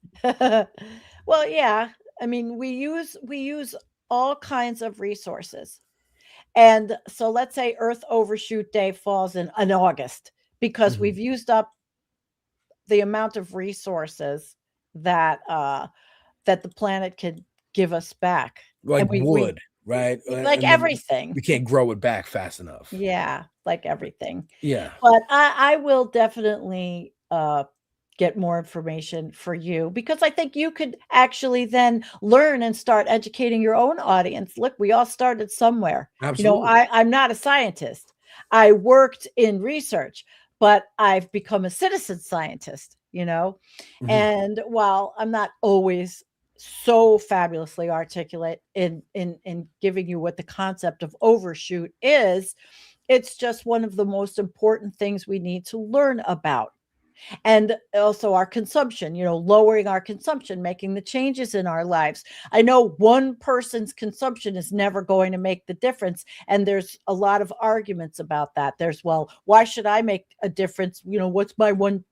Well, yeah. I mean, we use all kinds of resources. And so let's say Earth Overshoot Day falls in August, because we've used up the amount of resources that the planet could give us back. Like wood, right? Like everything. We can't grow it back fast enough. Yeah, like everything. Yeah. But I will definitely get more information for you, because I think you could actually then learn and start educating your own audience. Look, we all started somewhere. Absolutely. I'm not a scientist. I worked in research, but I've become a citizen scientist, and while I'm not always so fabulously articulate in giving you what the concept of overshoot is, it's just one of the most important things we need to learn about. And also our consumption, lowering our consumption, making the changes in our lives. I know one person's consumption is never going to make the difference. And there's a lot of arguments about that. There's, well, why should I make a difference? What's my one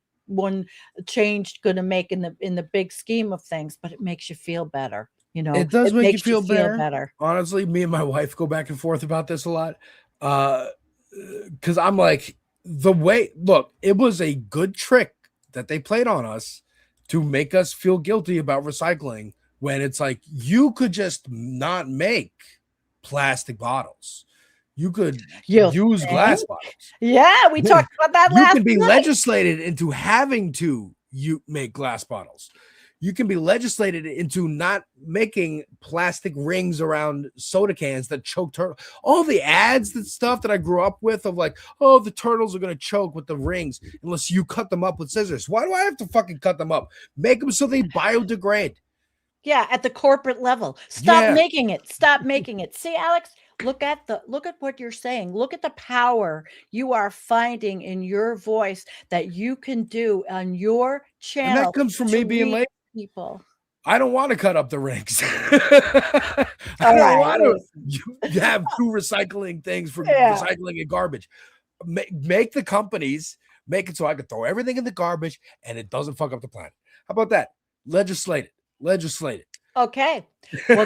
change going to make in the big scheme of things? But it makes you feel better. It does make you feel better. Honestly, me and my wife go back and forth about this a lot. Because I'm like, it was a good trick that they played on us to make us feel guilty about recycling, when it's like, you could just not make plastic bottles. You could use glass bottles. Yeah, we talked about that last night. You can be legislated into having to make glass bottles. You can be legislated into not making plastic rings around soda cans that choke turtles. All the ads, that stuff that I grew up with of like, oh, the turtles are going to choke with the rings unless you cut them up with scissors. Why do I have to fucking cut them up? Make them so they biodegrade. Yeah, at the corporate level. Stop making it. Stop making it. See, Alex, look at what you're saying. Look at the power you are finding in your voice that you can do on your channel. And that comes from me being late. People. I don't want to cut up the rings. I don't want to have two recycling things for recycling and garbage. Make the companies make it so I can throw everything in the garbage and it doesn't fuck up the planet. How about that? Legislate it. Okay. Well,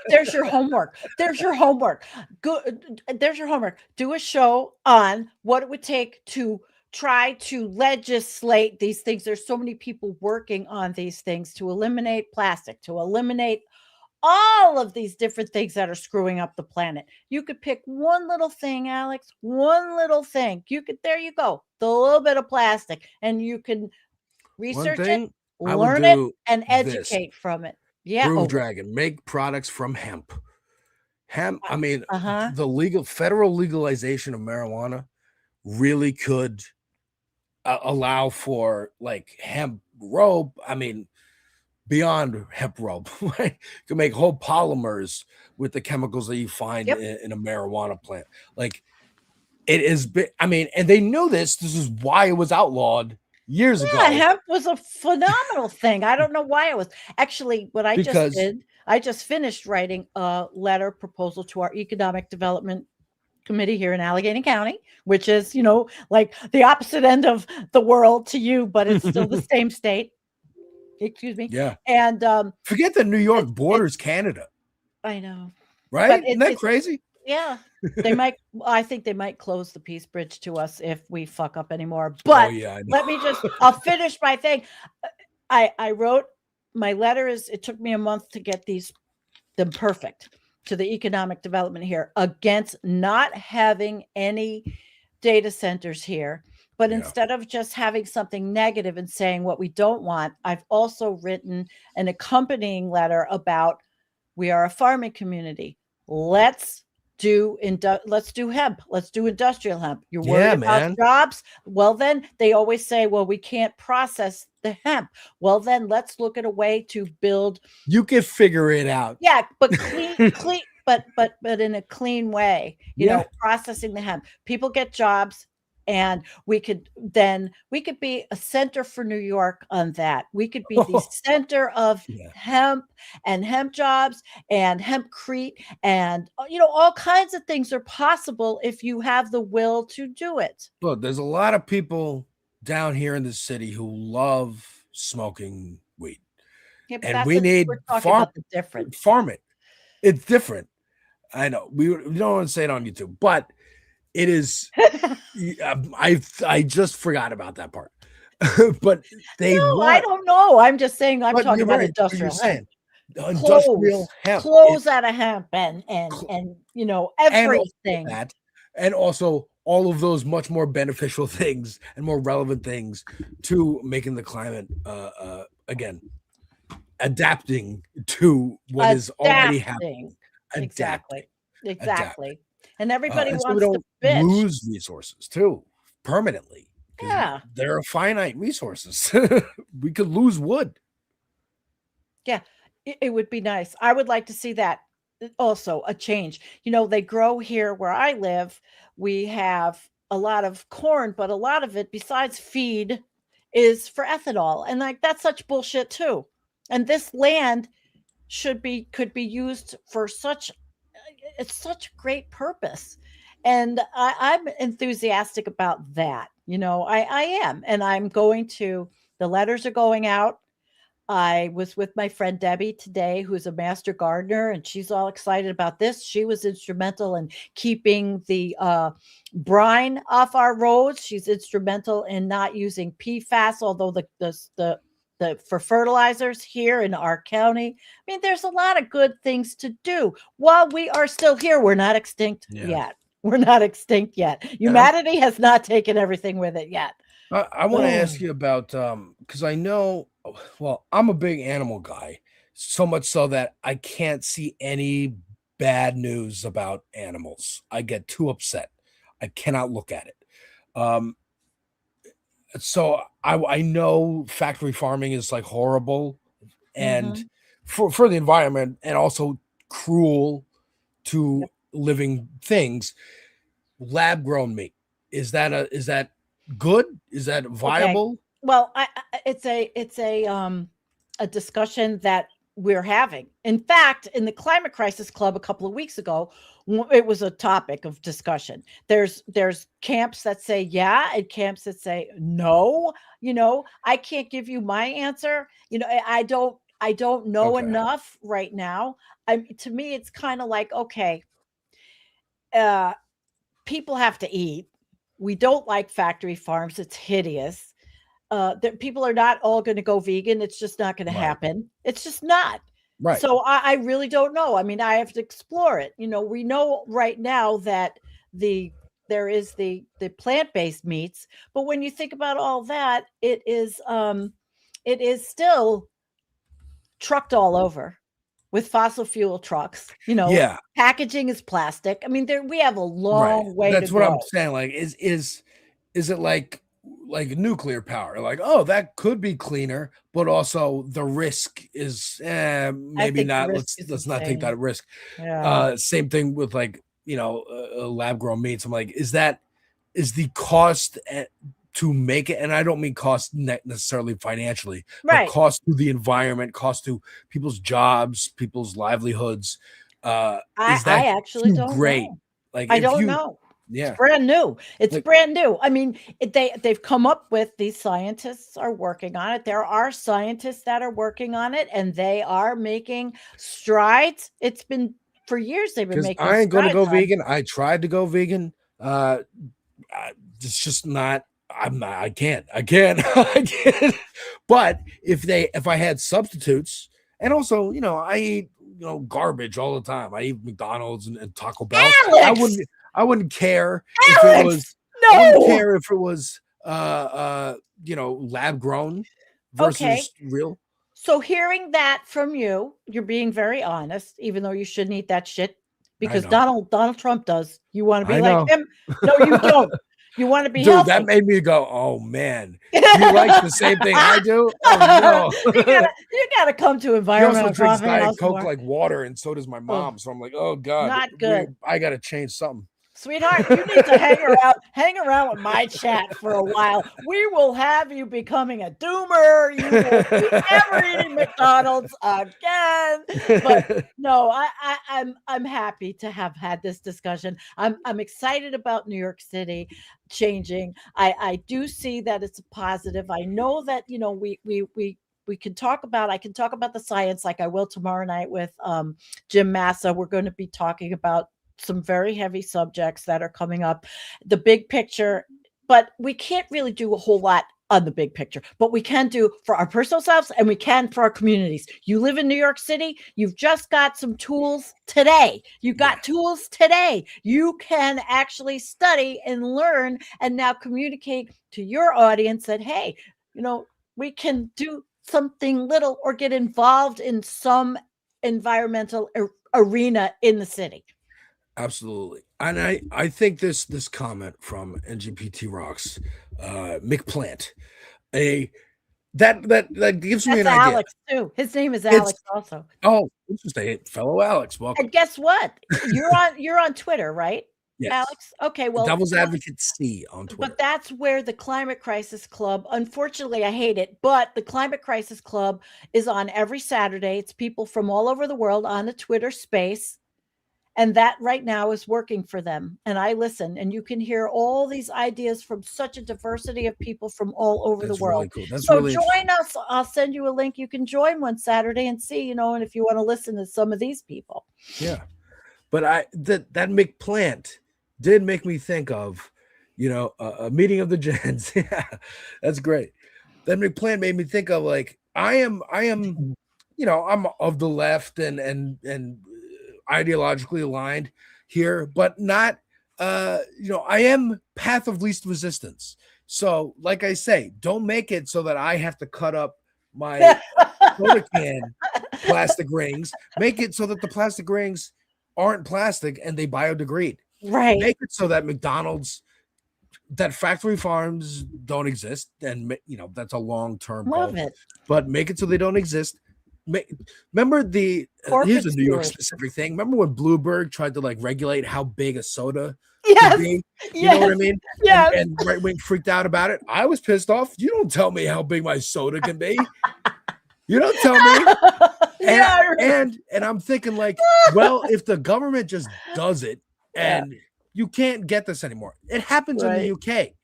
there's your homework. There's your homework. Good. There's your homework. Do a show on what it would take to try to legislate these things. There's so many people working on these things to eliminate plastic, to eliminate all of these different things that are screwing up the planet. You could pick one little thing, Alex, one little thing. There you go. The little bit of plastic, and you can research it, learn it, and educate from it. Yeah. Groove Dragon, make products from hemp. I mean, the federal legalization of marijuana really could allow for like hemp rope. I mean, beyond hemp rope, right? You can make whole polymers with the chemicals that you find in a marijuana plant. Like it is, I mean, and they knew this. This is why it was outlawed years ago. Hemp was a phenomenal thing. I don't know why it was. Actually, what I just did, I just finished writing a letter proposal to our economic development committee here in Allegheny County, which is, like the opposite end of the world to you, but it's still the same state. Excuse me. Yeah. And forget that New York borders Canada. I know. Right? Isn't that crazy? Yeah. I think they might close the Peace Bridge to us if we fuck up anymore. But I'll finish my thing. I wrote my letter it took me a month to get them perfect to the economic development here against not having any data centers here. But instead of just having something negative and saying what we don't want, I've also written an accompanying letter about we are a farming community. Let's do hemp. Let's do industrial hemp. You're worried about jobs? Well, then they always say, well, we can't process the hemp. Well, then let's look at a way to build. You can figure it out. Yeah, but clean, but in a clean way, processing the hemp. People get jobs. And we could be a center for New York on that. We could be the center of hemp and hemp jobs and hempcrete and all kinds of things are possible if you have the will to do it. Look, there's a lot of people down here in the city who love smoking weed, and we need farm it. It's different. I know we don't want to say it on YouTube, but. It is. I just forgot about that part, but I don't know. I'm just saying. I'm talking about industrial hemp. Industrial hemp, clothes out of hemp, and everything. And also all of those much more beneficial things and more relevant things to making the climate again adapting to what is already happening. Exactly. And everybody wants so we don't to bitch. Lose resources too permanently. Yeah, there are finite resources. We could lose wood. Yeah, it would be nice. I would like to see that also a change. They grow here where I live. We have a lot of corn, but a lot of it, besides feed, is for ethanol, and that's such bullshit too. And this land could be used for such great purpose. And I'm enthusiastic about that. I am. And I'm going to, the letters are going out. I was with my friend Debbie today, who's a master gardener, and she's all excited about this. She was instrumental in keeping the brine off our roads. She's instrumental in not using PFAS, although the for fertilizers here in our county. I mean, there's a lot of good things to do while we are still here. We're not extinct yet. We're not extinct yet. Humanity has not taken everything with it yet. I want to ask you about, because I know, I'm a big animal guy, so much so that I can't see any bad news about animals. I get too upset. I cannot look at it. So I know factory farming is like horrible and for the environment and also cruel to living things. Lab grown meat. Is that good? Is that viable? Okay. Well, it's a a discussion that we're having. In fact, in the Climate Crisis Club a couple of weeks ago, it was a topic of discussion. There's camps that say yeah and camps that say no. I can't give you my answer. I don't know enough right now. To me, it's kind of like, okay, people have to eat. We don't like factory farms. It's hideous. People are not all going to go vegan. It's just not going to happen. It's just not. Right. So I really don't know. I mean, I have to explore it. We know right now that there is the plant-based meats, but when you think about all that, it is still trucked all over with fossil fuel trucks. Packaging is plastic. I mean, we have a long way That's to what go. I'm saying. Like, is it like nuclear power? Like, oh, that could be cleaner, but also the risk is maybe not. Let's not take that risk. Yeah. Same thing with lab grown meats. I'm like, is the cost to make it, and I don't mean cost necessarily financially, but cost to the environment, cost to people's jobs, people's livelihoods. I actually don't great. know. Like, I don't know. Yeah, it's brand new. It's brand new. I mean, they've come up with, these scientists are working on it. There are scientists that are working on it, and they are making strides. It's been for years they've been making. I ain't going to go vegan. I tried to go vegan. It's just not. I can't. But if I had substitutes, and also, I eat garbage all the time. I eat McDonald's and Taco Bell. Alex! I wouldn't care Alex! if it was. No! I wouldn't care if it was lab grown versus real. So hearing that from you, you're being very honest, even though you shouldn't eat that shit, because Donald Trump does. You want to be like him? No, you don't. You want to be healthy. That made me go, oh man, you like the same thing I do? Oh no. you gotta come to environmental. He also drinks Diet Coke like water, and so does my mom. So I'm like, oh god, not good. I gotta change something. Sweetheart, you need to hang around with my chat for a while. We will have you becoming a doomer. You will be never eating McDonald's again. But no, I'm happy to have had this discussion. I'm excited about New York City changing. I do see that it's a positive. I know that we can talk about. I can talk about the science, like I will tomorrow night with Jim Massa. We're going to be talking about some very heavy subjects that are coming up, the big picture, but we can't really do a whole lot on the big picture, but we can do for our personal selves, and we can for our communities. You live in New York City, you've just got some tools today. You got tools today. You can actually study and learn and now communicate to your audience that, hey, we can do something little or get involved in some environmental arena in the city. Absolutely. And I think this comment from NGPT Rocks, McPlant, that gives me an idea. Alex too. His name is Alex also. Oh, interesting. Fellow Alex, welcome. And guess what? You're on Twitter, right? Yes. Alex? Okay, well, Devil's Advocate C on Twitter. But that's where the Climate Crisis Club, unfortunately, I hate it, but the Climate Crisis Club is on every Saturday. It's people from all over the world on a Twitter space. And that right now is working for them. And I listen, and you can hear all these ideas from such a diversity of people from all over the world. Really cool. So join us. I'll send you a link. You can join one Saturday and see, and if you want to listen to some of these people. Yeah. But that McPlant did make me think of, a meeting of the gens. Yeah, that's great. That McPlant made me think of, like, I am, I'm of the left and ideologically aligned here, but not, I am path of least resistance. So, like I say, don't make it so that I have to cut up my soda can plastic rings. Make it so that the plastic rings aren't plastic and they biodegrade. Right. Make it so that McDonald's, that factory farms don't exist, and that's a long-term goal. Love it. But make it so they don't exist. Remember here's a New York specific thing. Remember when Bloomberg tried to regulate how big a soda could be? You know what I mean? Yeah. And right wing freaked out about it. I was pissed off. You don't tell me how big my soda can be. You don't tell me. Yeah. And I'm thinking like, well, if the government just does it Yeah. and you can't get this anymore. It happens in the Right. UK.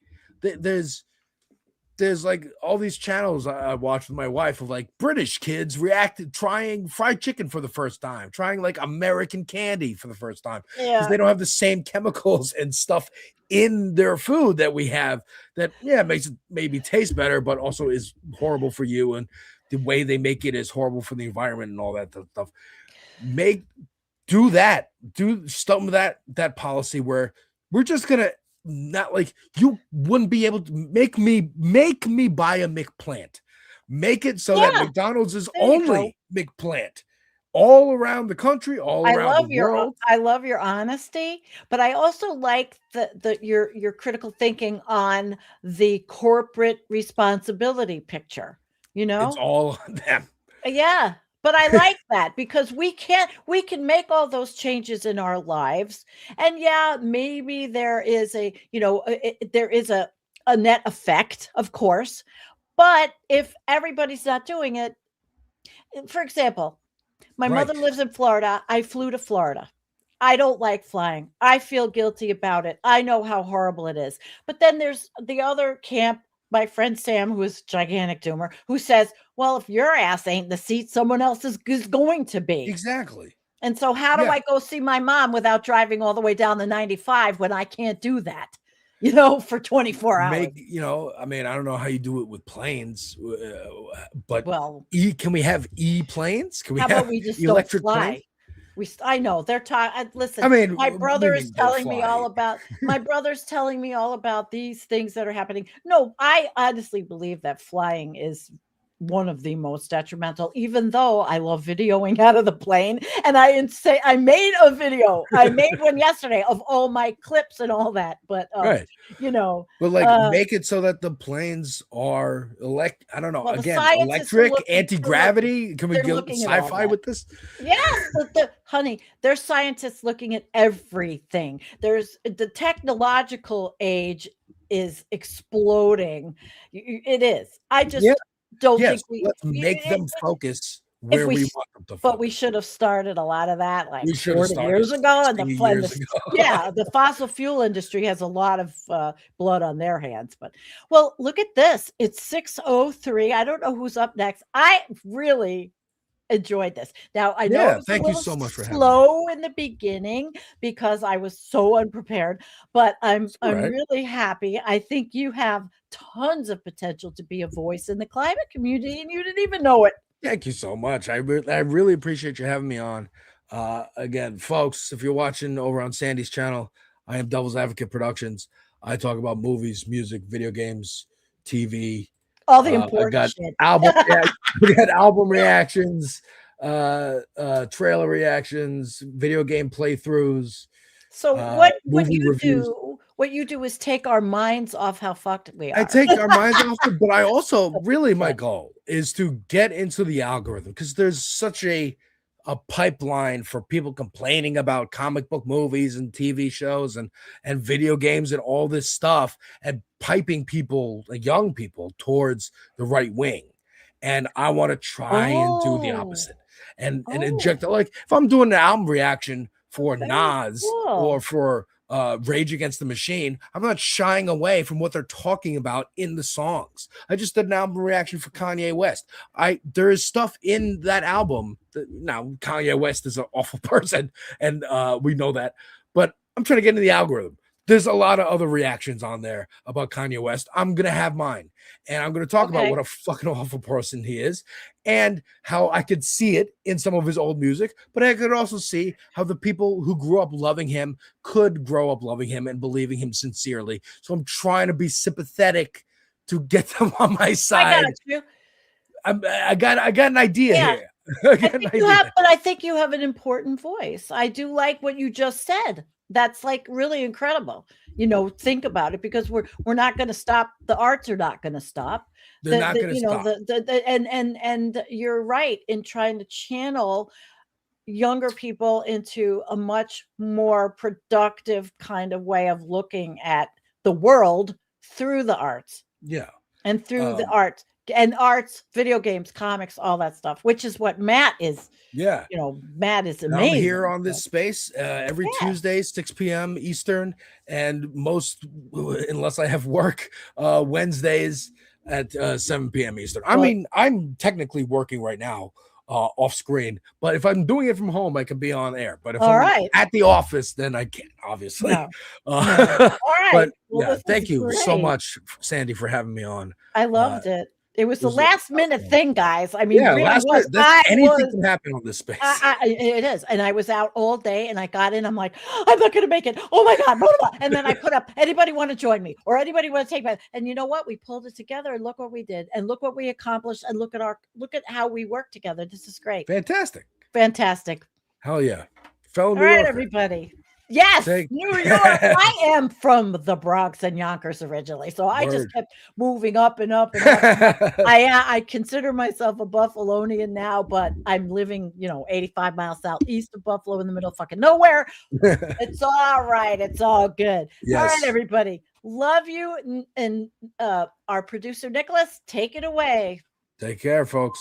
There's like all these channels I watch with my wife of like British kids trying fried chicken for the first time, trying like American candy for the first time because Yeah. they don't have the same chemicals and stuff in their food that we have that makes it maybe taste better, but also is horrible for you, and the way they make it is horrible for the environment and all that stuff. Do some of that policy where we're just gonna not like you wouldn't be able to make me buy a McPlant. Make it so that Yeah, McDonald's is there you go. only McPlant all around the country, all around the world. I love your honesty, but I also like your critical thinking on the corporate responsibility picture, you It's know? all on them. Yeah, but I like that because we can make all those changes in our lives. And yeah, maybe there is there is a net effect, of course. But if everybody's not doing it, for example, my mother Right. lives in Florida. I flew to Florida. I don't like flying. I feel guilty about it. I know how horrible it is. But then there's the other camp, my friend Sam, who is gigantic doomer, who says, well, if your ass ain't in the seat, someone else is going to be. Exactly. And so how do I go see my mom without driving all the way down the 95 when I can't do that? For 24 hours. I mean, I don't know how you do it with planes, but Well, can we have planes? Can we how have about we just don't electric fly? planes? I know they're talking. Listen, I mean, my brother is telling me all fly. about. My brother's telling me all about these things that are happening. No, I honestly believe that flying is one of the most detrimental. Even though I love videoing out of the plane, and I made a video. I made one yesterday of all my clips and all that. But Right. But like make it so that the planes are I don't know. Well, Again, electric, anti-gravity. Can we get sci-fi with this? Yes, honey, there's scientists looking at everything. There's the technological age is exploding. It is. I just don't think let's make them focus where we want them to focus. But we should have started a lot of that like 40 years ago. And ago. The fossil fuel industry has a lot of blood on their hands. But well, look at this. It's 6:03. I don't know who's up next. I really enjoyed this. Now I know it was thank you so much for slow in the beginning because I was so unprepared, but I'm really happy. I think you have tons of potential to be a voice in the climate community, and you didn't even know it. Thank you so much. I really appreciate you having me on. Again, folks, if you're watching over on Sandy's channel, I am Devil's Advocate Productions. I talk about movies, music, video games, TV. All the important shit. We got album reactions, trailer reactions, video game playthroughs. So what you do is take our minds off how fucked we are. I take our minds off it, but I also really my goal is to get into the algorithm because there's such a pipeline for people complaining about comic book movies and TV shows and video games and all this stuff and piping people, like young people, towards the right wing. And I want to try and do the opposite and inject it. Like if I'm doing an album reaction for Nas or for Rage Against the Machine, I'm not shying away from what they're talking about in the songs. I just did an album reaction for Kanye West. There is stuff in that album now Kanye West is an awful person and we know that, but I'm trying to get into the algorithm. There's a lot of other reactions on there about Kanye West. I'm going to have mine and I'm going to talk about what a fucking awful person he is and how I could see it in some of his old music, but I could also see how the people who grew up loving him could grow up loving him and believing him sincerely. So I'm trying to be sympathetic to get them on my side. I got an idea here. I think you have an important voice. I do like what you just said. That's like really incredible. Think about it because we're not going to stop. The arts are not going to stop. They're not going to stop. And you're right in trying to channel younger people into a much more productive kind of way of looking at the world through the arts. Yeah. And through the arts. and arts, video games, comics, all that stuff, which is what Matt is. Yeah. Matt is I'm amazing. here on this space every Tuesday, 6 p.m. Eastern, and most, unless I have work, Wednesdays at 7 p.m. Eastern. I mean, I'm technically working right now off screen, but if I'm doing it from home, I can be on air. But if I'm at the office, then I can't, obviously. No. All right. But yeah, thank you so much, Sandy, for having me on. I loved it. It was the last minute thing, guys. I mean, really anything can happen on this space. It is. And I was out all day and I got in. I'm like, I'm not going to make it. Oh my God. Blah, blah, blah. And then I put up, anybody want to join me or anybody want to take my, and you know what? We pulled it together and look what we did and look what we accomplished and look at how we work together. This is great. Fantastic. Hell yeah. Fellow New Yorker. Everybody. Yes, New York. I am from the Bronx and Yonkers originally, so I just kept moving up and up and up. I consider myself a Buffalonian now, but I'm living, 85 miles southeast of Buffalo in the middle of fucking nowhere. It's all right. It's all good. Yes. All right, everybody. Love you. And our producer, Nicholas, take it away. Take care, folks.